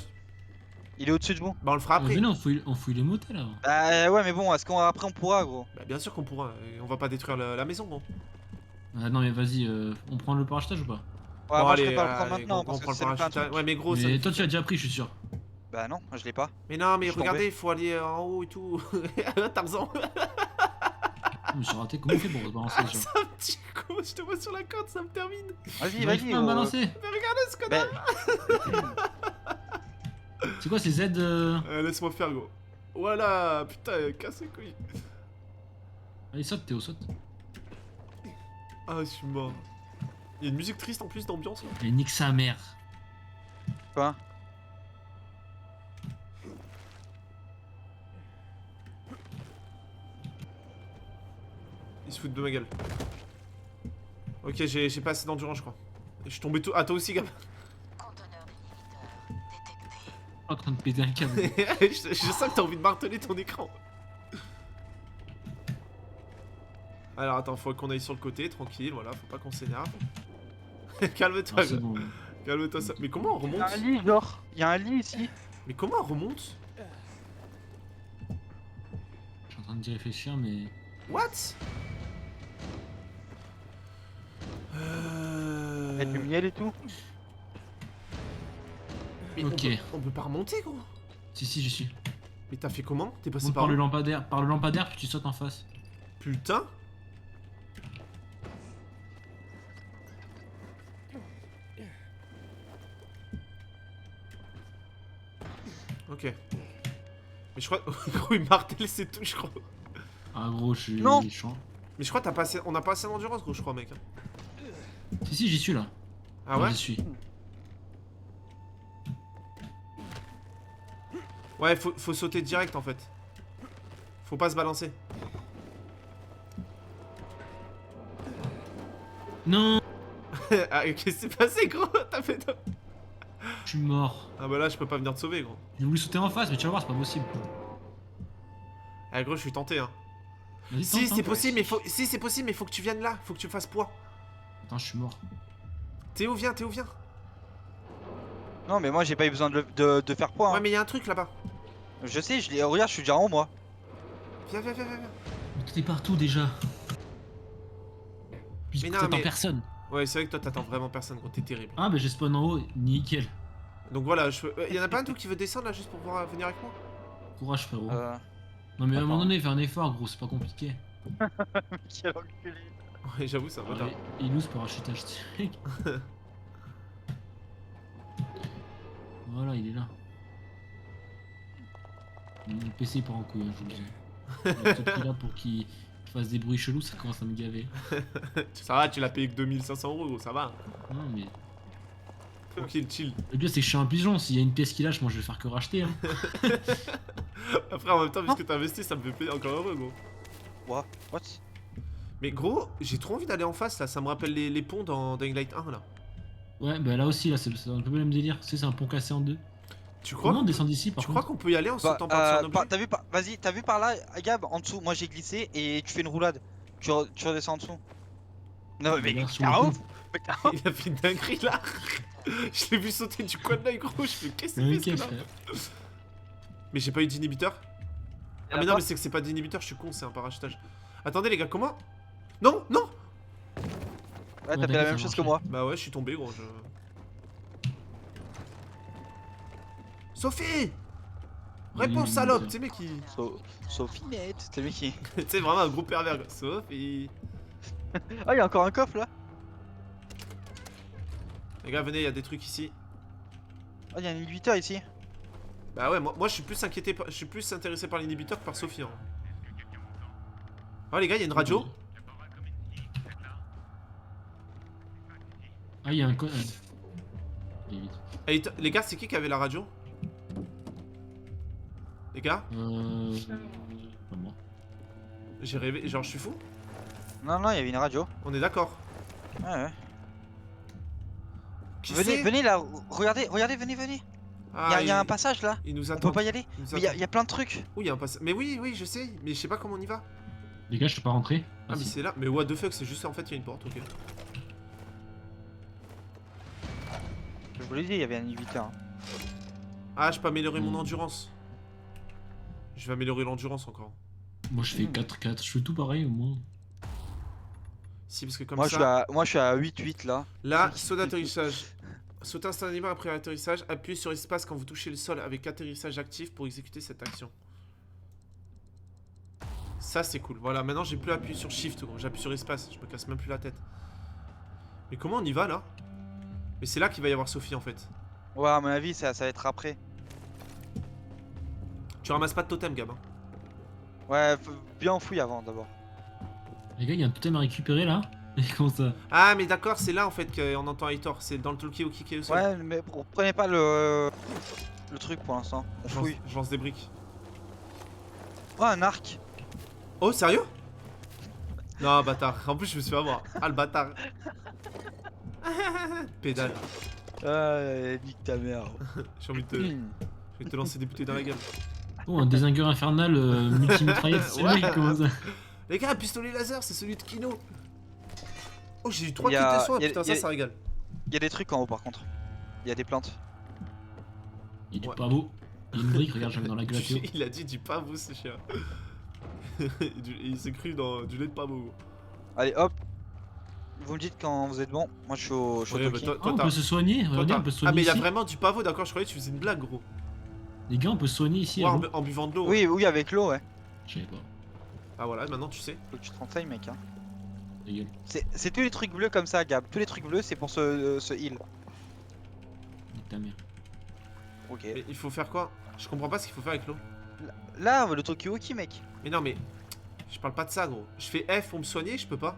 Speaker 3: Il est au-dessus de vous.
Speaker 1: Bah, on le fera après.
Speaker 2: Venez, on fouille les motels avant.
Speaker 3: Bah ouais, mais bon, est-ce après on pourra, gros?
Speaker 1: Bah, bien sûr qu'on pourra. On va pas détruire la maison, gros.
Speaker 2: Ah non, mais vas-y, on prend le parachutage ou pas?
Speaker 3: Ouais,
Speaker 1: Bon,
Speaker 3: moi
Speaker 1: allez,
Speaker 3: je préfère le prendre
Speaker 1: allez,
Speaker 3: maintenant
Speaker 1: on
Speaker 3: parce
Speaker 1: prend
Speaker 3: que
Speaker 1: le
Speaker 3: c'est plein de
Speaker 1: parachutage.
Speaker 3: trucs.
Speaker 1: Ouais, mais gros, ça
Speaker 2: Mais
Speaker 1: me
Speaker 2: toi,
Speaker 1: fait-
Speaker 2: tu as déjà pris, je suis sûr.
Speaker 3: Bah non, je l'ai pas.
Speaker 1: Mais non, mais
Speaker 3: Je suis
Speaker 1: regardez,
Speaker 3: tombé.
Speaker 1: il faut aller en haut et tout. Tarzan.
Speaker 2: Je me suis raté. Comment on fait pour se balancer déjà?
Speaker 1: Ça me tue, gros. Je te vois sur la corde, ça me termine.
Speaker 3: Vas-y,
Speaker 2: J'arrive
Speaker 3: vas-y.
Speaker 2: pas à me balancer.
Speaker 1: Mais regardez ce connard.
Speaker 2: C'est quoi ces aides
Speaker 1: Laisse-moi faire, gros. Voilà, putain, casse les couilles.
Speaker 2: Allez, saute, Théo, saute.
Speaker 1: Ah, je suis mort. Il y a une musique triste en plus d'ambiance là.
Speaker 2: Et nique sa mère.
Speaker 3: Quoi?
Speaker 1: Il se fout de ma gueule. Ok, j'ai pas assez d'endurance, je crois. Je suis tombé tout. Ah, toi aussi, Gab.
Speaker 2: En train de péter un câble.
Speaker 1: je sens que t'as envie de marteler ton écran. Alors attends, faut qu'on aille sur le côté, tranquille, voilà, faut pas qu'on s'énerve. Calme-toi,
Speaker 2: Ah, c'est
Speaker 1: gars.
Speaker 2: bon.
Speaker 1: Calme-toi ça. Mais comment on
Speaker 3: Il y
Speaker 1: remonte?
Speaker 3: a un lit, genre. Il y a un lit ici.
Speaker 1: Mais comment on remonte?
Speaker 2: Je suis en train d'y réfléchir, mais.
Speaker 1: What?
Speaker 3: Avec du miel et tout.
Speaker 1: Mais
Speaker 2: Ok.
Speaker 1: on peut pas remonter, gros.
Speaker 2: Si, si, j'y suis.
Speaker 1: Mais t'as fait comment? T'es passé
Speaker 2: Monte
Speaker 1: par
Speaker 2: par le
Speaker 1: où?
Speaker 2: lampadaire. Par le lampadaire, puis tu sautes en face.
Speaker 1: Putain. Ok. Mais je crois... Gros, il martèle c'est tout, je crois.
Speaker 2: Ah, gros, je suis.
Speaker 3: Non.
Speaker 2: chiant.
Speaker 1: Mais je crois que on a pas assez d'endurance, gros, je crois, mec.
Speaker 2: Si, si, j'y suis là.
Speaker 1: Ah ouais?
Speaker 2: J'y suis.
Speaker 1: Ouais, faut sauter direct, en fait. Faut pas se balancer.
Speaker 2: Non.
Speaker 1: Ah, qu'est-ce qui s'est passé, gros? T'as fait...
Speaker 2: Je suis mort.
Speaker 1: Ah bah là, je peux pas venir te sauver, gros.
Speaker 2: J'ai voulu sauter en face, mais tu vas voir, c'est pas possible.
Speaker 1: Ah, gros, je suis tenté, hein.
Speaker 2: Vas-y,
Speaker 1: Si,
Speaker 2: tente,
Speaker 1: c'est
Speaker 2: tente.
Speaker 1: possible, mais faut... Si, c'est possible, mais faut que tu viennes là. Faut que tu fasses poids.
Speaker 2: Attends, je suis mort.
Speaker 1: Théo, viens.
Speaker 3: Non, mais moi j'ai pas eu besoin de faire poids.
Speaker 1: Ouais,
Speaker 3: Hein.
Speaker 1: mais il y a un truc là-bas.
Speaker 3: Je sais, regarde, je suis déjà en haut, moi.
Speaker 1: Viens.
Speaker 2: Mais t'es partout déjà. Puis
Speaker 1: Mais non,
Speaker 2: t'attends
Speaker 1: mais-
Speaker 2: personne.
Speaker 1: Ouais, c'est vrai que toi, t'attends vraiment personne, gros. T'es terrible.
Speaker 2: Ah, bah j'ai spawn en haut, nickel.
Speaker 1: Donc voilà, y en a pas un tout qui veut descendre là juste pour pouvoir venir avec moi?
Speaker 2: Courage, frérot.
Speaker 3: Euh...
Speaker 2: Non, mais à un moment
Speaker 3: attends.
Speaker 2: donné, fais un effort, gros, c'est pas compliqué.
Speaker 3: Quel enculé.
Speaker 1: Ouais, j'avoue, c'est un retard.
Speaker 2: Ouais, il nous ce parachutage direct. Voilà, il est là. Mon PC part en couille, hein, je vous le dis. Le truc là pour qu'il fasse des bruits chelous, ça commence à me gaver.
Speaker 1: Ça va, tu l'as payé que 2500 €, gros, ça va.
Speaker 2: Non, mais.
Speaker 1: Tranquille, chill.
Speaker 2: Le pire, c'est que je suis un pigeon. S'il y a une pièce qui lâche, moi je vais faire que racheter. Hein.
Speaker 1: Après, en même temps, puisque t'as investi, ça me fait plaisir encore heureux, gros.
Speaker 3: What?
Speaker 1: Mais gros, j'ai trop envie d'aller en face là, ça me rappelle les ponts dans Dying Light 1 là.
Speaker 2: Ouais, bah là aussi, là, c'est un peu le même délire. C'est un pont cassé en deux.
Speaker 1: Tu crois
Speaker 2: Comment on descend d'ici par
Speaker 1: Tu crois
Speaker 2: contre
Speaker 1: qu'on peut y aller en sautant par-dessus un objet?
Speaker 3: T'as vu par... Vas-y, t'as vu par là, Gab, en dessous, moi j'ai glissé et tu fais une roulade. Tu redescends en dessous. Non mais
Speaker 2: Regarde sur le
Speaker 3: carreau.
Speaker 2: pont.
Speaker 1: Il a fait une dinguerie là. Je l'ai vu sauter du coin de l'œil, gros, je fais qu'est-ce
Speaker 2: Ouais,
Speaker 1: que c'est
Speaker 2: ok,
Speaker 1: ce
Speaker 2: frère.
Speaker 1: là. Mais j'ai pas eu d'inhibiteur. Ah mais non, mais c'est que c'est pas d'inhibiteur, je suis con, c'est un parachutage. Attendez les gars, comment? Non, non.
Speaker 3: Ouais, t'as fait la même chose que moi.
Speaker 1: Bah ouais, je suis tombé, gros. Sophie! Réponds, salope! Tu sais, mec qui.
Speaker 3: Sophie net, c'est le mec qui.
Speaker 1: Tu sais, vraiment un gros pervers, quoi. Sophie!
Speaker 3: Ah, y'a encore un coffre là?
Speaker 1: Les gars, venez, il y a des trucs ici.
Speaker 3: Ah, y'a un inhibiteur ici.
Speaker 1: Bah ouais, moi je suis plus inquiété, je suis plus intéressé par l'inhibiteur que par Sophie. Hein. Oh les gars, il y a une radio.
Speaker 2: Ah, il y a un code.
Speaker 1: Et les gars, c'est qui avait la radio? Les gars?
Speaker 2: Pas moi.
Speaker 1: J'ai rêvé, genre je suis fou?
Speaker 3: Non, non, y'avait une radio.
Speaker 1: On est d'accord.
Speaker 3: Ouais.
Speaker 1: Qui
Speaker 3: Venez,
Speaker 1: c'est?
Speaker 3: venez là, regardez, venez.
Speaker 1: Ah,
Speaker 3: Y'a un passage là.
Speaker 1: Il nous
Speaker 3: On
Speaker 1: attend.
Speaker 3: peut pas y aller. Mais y'a plein de trucs.
Speaker 1: Oui, y'a un passage. Mais oui, je sais, mais je sais pas comment on y va.
Speaker 2: Les gars, je peux pas rentrer.
Speaker 1: Ah, mais c'est là. Mais what the fuck, c'est juste en fait, il y a une porte, ok.
Speaker 3: Je vous l'ai dit, y'avait un inhibiteur. Hein.
Speaker 1: Ah, je peux améliorer mon endurance. Je vais améliorer l'endurance encore.
Speaker 2: Moi, je fais 4-4. Je fais tout pareil au moins.
Speaker 1: Si, parce que comme
Speaker 3: moi,
Speaker 1: ça.
Speaker 3: Moi, je suis à 8-8 là.
Speaker 1: Là, saut d'atterrissage. Sauter instantanément après l'atterrissage. Appuyez sur espace quand vous touchez le sol avec atterrissage actif pour exécuter cette action. Ça, c'est cool. Voilà, maintenant j'ai plus à appuyer sur shift. J'appuie sur espace. Je me casse même plus la tête. Mais comment on y va là? Mais c'est là qu'il va y avoir Sophie en fait.
Speaker 3: Ouais, à mon avis, ça va être après.
Speaker 1: Tu ramasses pas de totem, Gab. Hein.
Speaker 3: Ouais, bien fouille avant d'abord.
Speaker 2: Les gars, il y a un totem à récupérer là. Comment ça?
Speaker 1: Ah, mais d'accord, c'est là en fait qu'on entend Aitor. C'est dans le Tolkien qui est au sol.
Speaker 3: Ouais, mais prenez pas le truc pour l'instant. On fouille.
Speaker 1: Je lance des briques.
Speaker 3: Oh, un arc.
Speaker 1: Oh, sérieux? Non, bâtard. En plus, je me suis fait avoir. Ah, le bâtard. Pédale.
Speaker 3: Nique ta mère.
Speaker 1: J'ai envie de te lancer des bouteilles dans la gueule.
Speaker 2: Oh, un désingueur infernal multimitraillette, c'est
Speaker 1: Ouais.
Speaker 2: vrai, comment ça?
Speaker 1: Les gars, un pistolet laser, c'est celui de Kino. Oh, j'ai eu 3 clics de soin, putain, ça régale.
Speaker 3: Y'a des trucs en haut par contre. Y'a des plantes.
Speaker 2: Il y a du pavot. Il y a une brique, regarde, j'avais dans la gueule.
Speaker 1: Il a dit du pavot, ce chien. Il s'est cru dans du lait de pavot.
Speaker 3: Allez, hop. Vous me dites quand vous êtes bon. Moi, je suis au
Speaker 1: Ouais, bah,
Speaker 3: Tolkien.
Speaker 2: on peut se soigner, regardez, on peut se soigner.
Speaker 1: Ah, mais il y a
Speaker 2: ici.
Speaker 1: vraiment du pavot, d'accord, je croyais que tu faisais une blague, gros.
Speaker 2: Les gars, on peut se soigner ici.
Speaker 1: Ouais,
Speaker 2: à l'eau.
Speaker 1: en buvant de l'eau.
Speaker 3: Oui, oui, avec l'eau, ouais.
Speaker 2: Je savais pas.
Speaker 1: Ah, voilà, maintenant tu sais.
Speaker 3: Faut que tu te renseignes, mec. Hein.
Speaker 2: Ta gueule.
Speaker 3: C'est tous les trucs bleus comme ça, Gab. Tous les trucs bleus, c'est pour ce heal.
Speaker 2: Nique ta mère.
Speaker 3: Ok.
Speaker 1: Mais il faut faire quoi? Je comprends pas ce qu'il faut faire avec l'eau.
Speaker 3: Là, le Tokyo-Ki, mec.
Speaker 1: Mais non, mais. Je parle pas de ça, gros. Je fais F pour me soigner, je peux pas.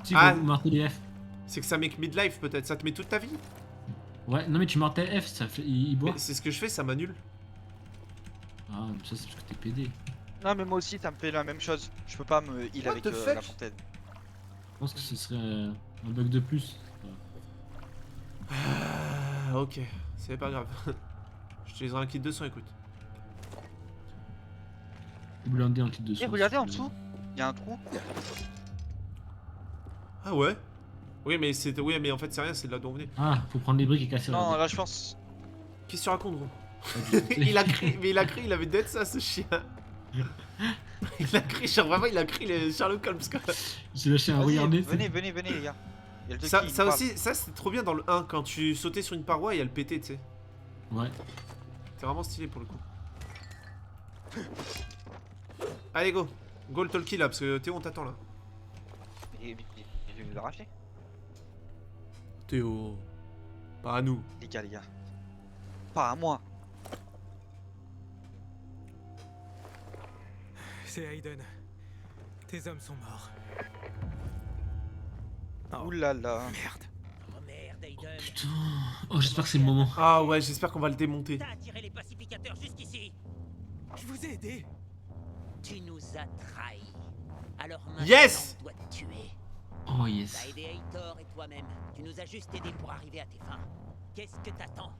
Speaker 2: Si,
Speaker 1: Ah.
Speaker 2: vous marquez les F.
Speaker 1: C'est que ça met que midlife, peut-être. Ça te met toute ta vie.
Speaker 2: Ouais, non, mais tu marques tes F, ça fait. Il boit.
Speaker 1: Mais c'est ce que je fais, ça m'annule.
Speaker 2: Ah, mais ça, c'est parce que t'es pédé.
Speaker 3: Non, mais moi aussi, ça me fait la même chose. Je peux pas me heal
Speaker 1: What
Speaker 3: avec
Speaker 1: the fuck?
Speaker 3: la fontaine.
Speaker 2: Je pense que ce serait un bug de plus.
Speaker 1: Ah, ok. C'est pas grave. J'utiliserai un kit de soin, écoute.
Speaker 2: Blindé en kit de
Speaker 3: Eh,
Speaker 2: soin.
Speaker 3: regardez en dessous. Y'a un trou.
Speaker 1: Ah ouais? Oui, mais c'est. Oui, mais en fait, c'est rien, c'est de là d'où on venait.
Speaker 2: Ah, faut prendre les briques et casser
Speaker 3: Non,
Speaker 2: la
Speaker 3: là, je pense.
Speaker 1: Qu'est-ce que tu racontes, gros?
Speaker 2: brique.
Speaker 1: il a crié, mais il a crié, il avait dead ça, ce chien. Il a crié, genre vraiment, il a crié les Sherlock Holmes, quoi.
Speaker 2: J'ai lâché un
Speaker 3: Vas-y,
Speaker 2: regardez.
Speaker 3: venez, les gars. Y'a le
Speaker 1: Ça,
Speaker 3: Toki,
Speaker 1: ça
Speaker 3: il
Speaker 1: aussi, ça c'était trop bien dans le 1, quand tu sautais sur une paroi et elle pétait, tu sais.
Speaker 2: Ouais.
Speaker 1: C'est vraiment stylé pour le coup. Allez, go. Go le talkie là, parce que Théo, on t'attend là.
Speaker 3: Il veut nous arracher.
Speaker 1: Théo. Pas à nous.
Speaker 3: Les gars. Pas à moi.
Speaker 4: C'est Aiden. Tes hommes sont morts.
Speaker 3: Ouh là là.
Speaker 4: Merde.
Speaker 7: Oh merde, Aiden.
Speaker 2: Putain. Oh, j'espère que c'est le moment.
Speaker 1: Ah ouais, j'espère qu'on va le démonter.
Speaker 7: T'as attiré les pacificateurs jusqu'ici.
Speaker 4: Je vous ai aidé.
Speaker 7: Tu nous as trahis. Alors maintenant,
Speaker 1: Yes!
Speaker 7: on doit te tuer.
Speaker 2: Oh
Speaker 7: T'as
Speaker 2: yes.
Speaker 7: aidé Heitor et toi-même. Tu nous as juste aidé pour arriver à tes fins. Qu'est-ce que t'attends?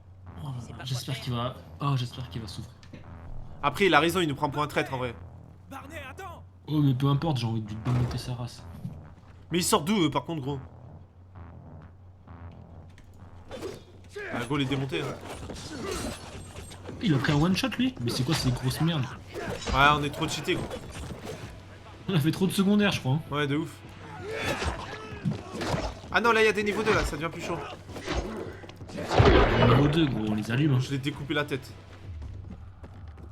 Speaker 2: Oh,
Speaker 7: Tu sais pas quoi
Speaker 2: j'espère
Speaker 7: faire?
Speaker 2: qu'il va. Oh, j'espère qu'il va souffrir.
Speaker 1: Après, il a raison, il nous prend pour un traître en vrai.
Speaker 4: Barney, attends.
Speaker 2: Oh, mais peu importe, j'ai envie de lui démonter sa race.
Speaker 1: Mais il sort d'où par contre, gros? Ah, go les démonter. Hein.
Speaker 2: Il a pris un one shot lui? Mais c'est quoi ces grosses merdes?
Speaker 1: Ouais, on est trop cheaté, gros.
Speaker 2: On a fait trop de secondaires, je crois. Hein.
Speaker 1: Ouais, de ouf. Ah non, là, il y a des niveaux 2, là, ça devient plus chaud.
Speaker 2: Niveau 2, gros, on les allume. Hein.
Speaker 1: Je l'ai découpé la tête.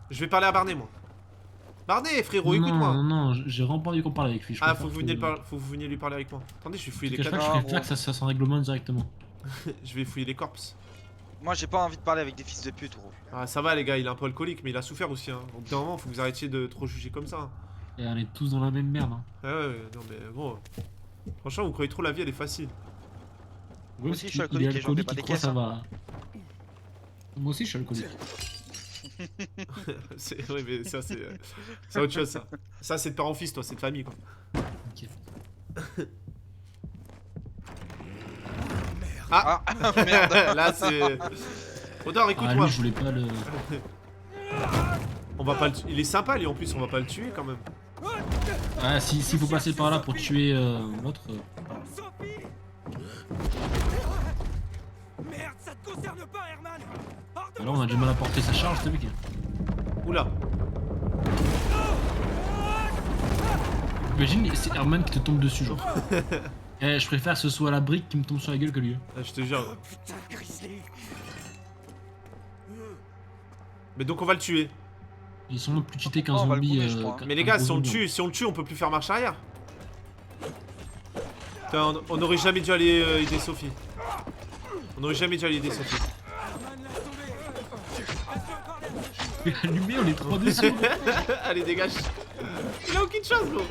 Speaker 1: Je vais parler à Barney, moi. Barney, frérot, écoute-moi.
Speaker 2: Non, non, j'ai vraiment pas envie qu'on parle avec lui.
Speaker 1: Ah, faut que vous veniez lui parler avec moi. Attendez, je vais fouiller les
Speaker 2: Je
Speaker 1: cadavres.
Speaker 2: préfère que ça s'en règlement directement.
Speaker 1: Je vais fouiller les corpses.
Speaker 3: Moi j'ai pas envie de parler avec des fils de pute, gros.
Speaker 1: Ah, ça va, les gars, il est un peu alcoolique, mais il a souffert aussi. Hein. Au bout d'un moment, faut que vous arrêtiez de trop juger comme ça. Hein.
Speaker 2: Et on est tous dans la même merde. Hein.
Speaker 1: Ouais, non, mais gros. Franchement, vous croyez trop la vie, elle est facile.
Speaker 2: Moi
Speaker 3: aussi, je suis alcoolique et j'en fais pas des caisses,
Speaker 2: ça
Speaker 3: hein.
Speaker 2: va. Moi aussi, je suis alcoolique.
Speaker 1: Oui, mais ça, c'est autre chose, ça. Ça, c'est de père en fils, toi, c'est de famille, quoi.
Speaker 2: Ok.
Speaker 1: Ah,
Speaker 3: merde.
Speaker 1: Là, c'est. Odor,
Speaker 2: Ah,
Speaker 1: écoute-moi.
Speaker 2: lui, je voulais pas le.
Speaker 1: On va pas le tuer. Il est sympa, lui, en plus, on va pas le tuer quand même.
Speaker 2: Ah, s'il faut passer par là pour tuer l'autre.
Speaker 4: Sophie. Merde, ça te concerne pas, Herman. Hors de
Speaker 2: Alors, on a du mal à porter sa charge, t'as vu qu'il.
Speaker 1: Oula.
Speaker 2: Imagine, c'est Herman qui te tombe dessus, genre. Eh, je préfère que ce soit la brique qui me tombe sur la gueule que lui.
Speaker 1: Ah, je te jure.
Speaker 4: putain, Grizzly.
Speaker 1: Mais donc, on va le tuer.
Speaker 2: Ils sont plus cheatés qu'un
Speaker 3: Oh, on va le
Speaker 2: zombie.
Speaker 3: gommer, je crois.
Speaker 1: Mais les gars, si on le tue, on peut plus faire marche arrière. Putain, on aurait jamais dû aller aider Sophie. On aurait jamais dû aller aider Sophie.
Speaker 4: Herman, laisse tomber. Reste encore là.
Speaker 2: Mais allumé, on est trois dessus.
Speaker 1: Allez, dégage. Il a aucune chance, gros.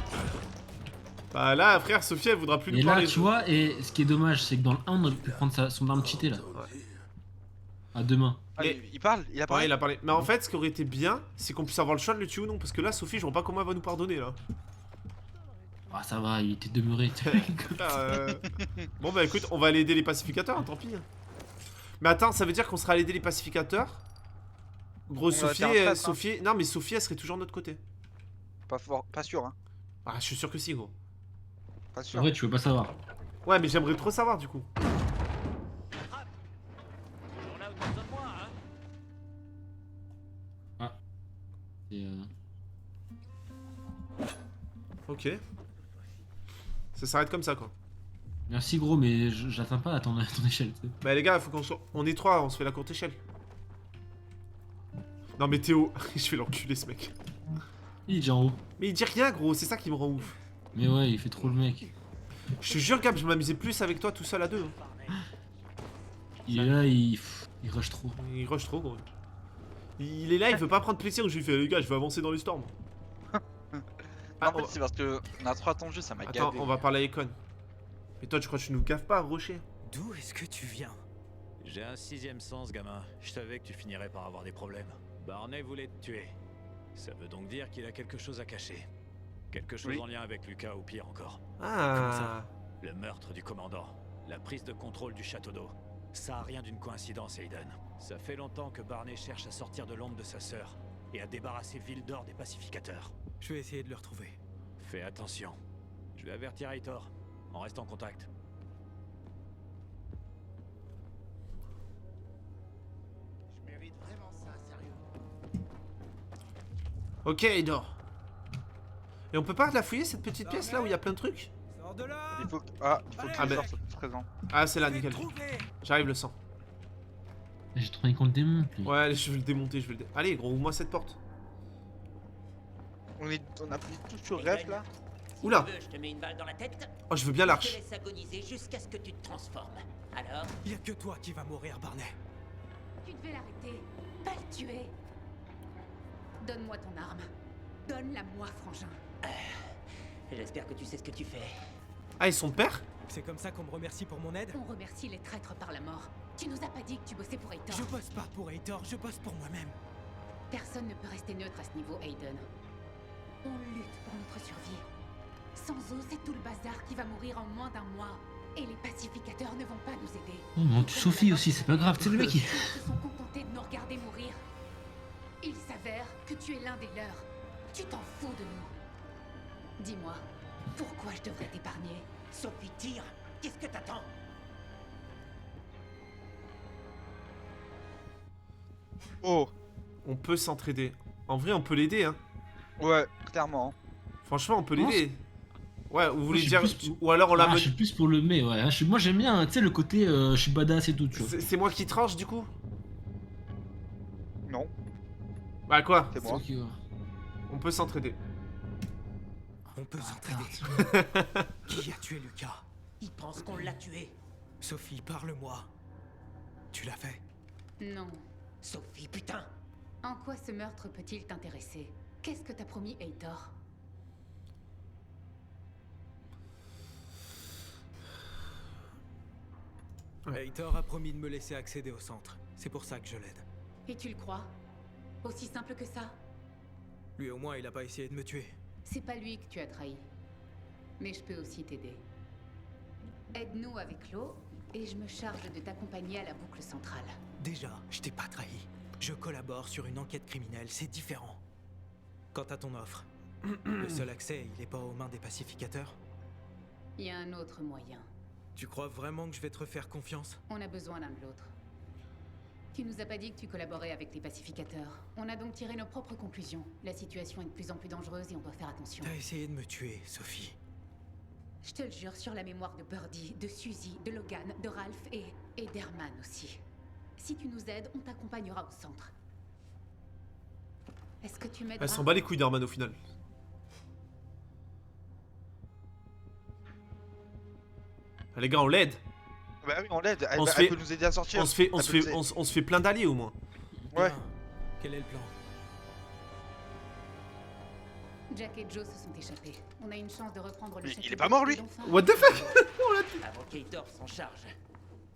Speaker 1: Bah là, frère, Sophie, elle voudra plus
Speaker 2: Et
Speaker 1: nous
Speaker 2: là,
Speaker 1: parler.
Speaker 2: tu vois, et ce qui est dommage, c'est que dans le 1, on aurait pu prendre son arme cheatée là. À deux mains.
Speaker 3: Ah,
Speaker 1: Mais-
Speaker 3: il parle, il a
Speaker 1: Ouais,
Speaker 3: parlé.
Speaker 1: il a parlé. Mais en fait, ce qui aurait été bien, c'est qu'on puisse avoir le choix de le tuer ou non. Parce que là, Sophie, je vois pas comment elle va nous pardonner là.
Speaker 2: Ah, ça va, il était demeuré.
Speaker 1: Ah, Bon, bah écoute, on va aller aider les pacificateurs, hein, tant pis. Mais attends, ça veut dire qu'on sera allé aider les pacificateurs. Gros,
Speaker 3: On va
Speaker 1: Sophie,
Speaker 3: faire un traître, hein.
Speaker 1: Sophie. Non, mais Sophie, elle serait toujours de notre côté.
Speaker 3: Pas sûr, hein.
Speaker 1: Ah, je suis sûr que si, gros.
Speaker 3: Pas
Speaker 2: En
Speaker 3: sûr.
Speaker 2: vrai, tu veux pas savoir.
Speaker 1: Ouais, mais j'aimerais trop savoir du coup.
Speaker 11: Toujours là où t'as besoin de moi, hein?
Speaker 2: Et,
Speaker 1: Ok. Ça s'arrête comme ça, quoi.
Speaker 2: Merci gros, mais j'atteins pas à ton échelle. Tu sais.
Speaker 1: Bah les gars, faut qu'on soit... On est trois, on se fait la courte échelle. Non mais Théo, je vais l'enculer ce mec.
Speaker 2: Il est déjà en haut.
Speaker 1: Mais il dit rien gros, c'est ça qui me rend ouf.
Speaker 2: Mais ouais, il fait trop le mec.
Speaker 1: Je te jure Gab, je m'amusais plus avec toi tout seul à deux. Hein.
Speaker 2: Il est là, il rush trop.
Speaker 1: Il rush trop gros. Il est là, il veut pas prendre plaisir, je lui fais les gars, je vais avancer dans les storms. Ah,
Speaker 3: En fait, c'est parce que on a trop attendu, ça m'a
Speaker 1: Attends,
Speaker 3: gavé.
Speaker 1: on va parler à Econ. Mais toi tu crois que tu nous gaffes pas, Rocher?
Speaker 4: D'où est-ce que tu viens?
Speaker 11: J'ai un sixième sens, gamin. Je savais que tu finirais par avoir des problèmes. Barney voulait te tuer. Ça veut donc dire qu'il a quelque chose à cacher. Quelque chose
Speaker 3: Oui.
Speaker 11: en lien avec Lucas ou pire encore.
Speaker 1: Ah.
Speaker 11: Le meurtre du commandant. La prise de contrôle du château d'eau. Ça a rien d'une coïncidence, Aiden. Ça fait longtemps que Barney cherche à sortir de l'ombre de sa sœur et à débarrasser Ville d'Or des pacificateurs.
Speaker 4: Je vais essayer de le retrouver.
Speaker 11: Fais attention. Je vais avertir Heitor. On reste en contact.
Speaker 10: Je mérite vraiment ça, sérieux.
Speaker 1: Ok, Edor. Et on peut pas la fouiller cette petite pièce là où il y a plein de trucs?
Speaker 4: Sors de là!
Speaker 3: Il faut qu'il
Speaker 1: Ah, ben.
Speaker 3: sorte présent.
Speaker 1: Ah, c'est là,
Speaker 4: Je vais
Speaker 1: nickel.
Speaker 4: te trouver.
Speaker 1: J'arrive le sang.
Speaker 2: J'ai trouvé qu'on le démonte lui.
Speaker 1: Ouais, allez, je vais le démonter, je vais le Allez, gros, ouvre-moi cette porte.
Speaker 3: On a pris tout sur rêve là.
Speaker 7: Si
Speaker 1: Oula.
Speaker 7: tu veux, je te mets une balle dans la tête.
Speaker 1: Oh, je veux bien
Speaker 7: Je te
Speaker 1: l'arche.
Speaker 7: laisse agoniser jusqu'à ce que tu te transformes. Alors,
Speaker 4: Y a que toi qui va mourir, Barney.
Speaker 5: Tu devais l'arrêter, pas le tuer. Donne-moi ton arme. Donne-la-moi, frangin.
Speaker 7: J'espère que tu sais ce que tu fais.
Speaker 1: Ah, ils sont pères?
Speaker 4: C'est comme ça qu'on me remercie pour mon aide?
Speaker 5: On remercie les traîtres par la mort. Tu nous as pas dit que tu bossais pour Aitor.
Speaker 4: Je bosse pas pour Aitor, je bosse pour moi-même.
Speaker 5: Personne ne peut rester neutre à ce niveau, Aiden. On lutte pour notre survie. Sans eux, c'est tout le bazar qui va mourir en moins d'un mois. Et les pacificateurs ne vont pas nous aider.
Speaker 2: Oh, mais on tue Sophie aussi, c'est pas grave, c'est le mec qui...
Speaker 5: Ils se sont contentés de nous regarder mourir. Il s'avère que tu es l'un des leurs. Tu t'en fous de nous. Dis-moi, pourquoi je devrais t'épargner?
Speaker 7: Sophie, tire. Qu'est-ce que t'attends?
Speaker 3: Oh,
Speaker 1: On peut s'entraider. En vrai, on peut l'aider, hein.
Speaker 3: ouais, clairement.
Speaker 1: Franchement, on peut
Speaker 2: Non,
Speaker 1: l'aider. Ouais, vous voulez
Speaker 2: je suis
Speaker 1: dire...
Speaker 2: plus-
Speaker 1: Ou alors on la...
Speaker 2: Ah, je suis plus pour le mais, ouais. Moi j'aime bien, tu sais, le côté je suis badass et tout, tu vois.
Speaker 1: C'est moi qui tranche, du coup?
Speaker 3: Non,
Speaker 1: Bah quoi?
Speaker 3: c'est moi.
Speaker 2: Ok, ouais.
Speaker 1: On peut s'entraider.
Speaker 4: On peut s'entraider. Qui a tué Lucas?
Speaker 7: Il pense qu'on l'a tué.
Speaker 4: Sophie, parle-moi. Tu l'as fait?
Speaker 5: Non.
Speaker 7: Sophie, putain.
Speaker 5: En quoi ce meurtre peut-il t'intéresser? Qu'est-ce que t'as promis, Aitor?
Speaker 4: Aitor a promis de me laisser accéder au centre. C'est pour ça que je l'aide.
Speaker 5: Et tu le crois? Aussi simple que ça?
Speaker 4: Lui au moins, il a pas essayé de me tuer.
Speaker 5: C'est pas lui que tu as trahi. Mais je peux aussi t'aider. Aide-nous avec l'eau, et je me charge de t'accompagner à la boucle centrale.
Speaker 4: Déjà, je t'ai pas trahi. Je collabore sur une enquête criminelle, c'est différent. Quant à ton offre, le seul accès, il est pas aux mains des pacificateurs?
Speaker 5: Il y a un autre moyen.
Speaker 4: Tu crois vraiment que je vais te refaire confiance?
Speaker 5: On a besoin l'un de l'autre. Tu nous as pas dit que tu collaborais avec les pacificateurs. On a donc tiré nos propres conclusions. La situation est de plus en plus dangereuse et on doit faire attention.
Speaker 4: T'as essayé de me tuer, Sophie.
Speaker 5: Je te le jure sur la mémoire de Birdie, de Suzy, de Logan, de Ralph et d'Herman aussi. Si tu nous aides, on t'accompagnera au centre. Est-ce que tu m'aideras?
Speaker 1: Elle s'en bat les couilles d'Herman au final. Ah, les gars, on l'aide.
Speaker 3: Bah oui, on l'aide. Elle,
Speaker 1: On se
Speaker 3: elle
Speaker 1: fait-
Speaker 3: peut nous aider à sortir.
Speaker 1: On se fait, on
Speaker 3: Elle
Speaker 1: se
Speaker 3: peut
Speaker 1: fait,
Speaker 3: nous
Speaker 1: on se fait plein d'alliés au moins.
Speaker 3: Ouais.
Speaker 4: Bien. Quel est le plan?
Speaker 5: Jack et Joe se sont échappés. On a une chance de reprendre le
Speaker 3: Mais
Speaker 5: château
Speaker 3: il est pas mort, lui?
Speaker 5: d'enfin.
Speaker 1: What the fuck?
Speaker 7: Avant qu'Aitor s'en charge.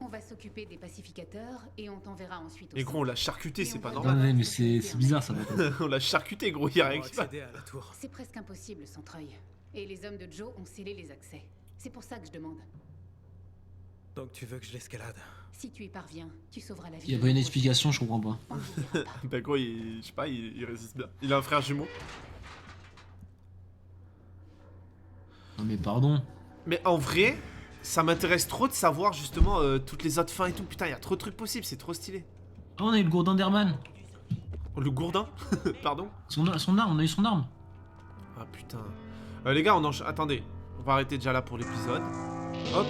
Speaker 5: On va s'occuper des pacificateurs et on t'enverra ensuite au
Speaker 1: Mais gros, on
Speaker 5: centre.
Speaker 1: l'a charcuté,
Speaker 5: Et
Speaker 1: c'est
Speaker 5: on
Speaker 1: pas
Speaker 5: va
Speaker 1: normal.
Speaker 2: Ouais, mais c'est bizarre ça.
Speaker 1: On l'a charcuté, gros, y'a rien
Speaker 4: Pour
Speaker 1: qui va.
Speaker 4: accéder à la tour.
Speaker 5: C'est presque impossible sans treuil. Et les hommes de Joe ont scellé les accès. C'est pour ça que je demande.
Speaker 4: Donc tu veux que je l'escalade?
Speaker 5: Si tu y parviens, tu sauveras la vie.
Speaker 2: Il y a
Speaker 5: de
Speaker 2: pas une
Speaker 5: nos
Speaker 2: explication, je comprends pas.
Speaker 5: proches. On n'oubliera pas.
Speaker 1: Bah gros, je sais pas, il résiste bien. Il a un frère jumeau.
Speaker 2: Non mais pardon.
Speaker 1: Mais en vrai, ça m'intéresse trop de savoir justement toutes les autres fins et tout. Putain, il y a trop de trucs possibles, c'est trop stylé.
Speaker 2: Oh, on a eu le gourdin d'Herman.
Speaker 1: Le gourdin? Pardon?
Speaker 2: Son arme, on a eu son arme.
Speaker 1: Ah putain. Les gars, attendez. On va arrêter déjà là pour l'épisode. Hop.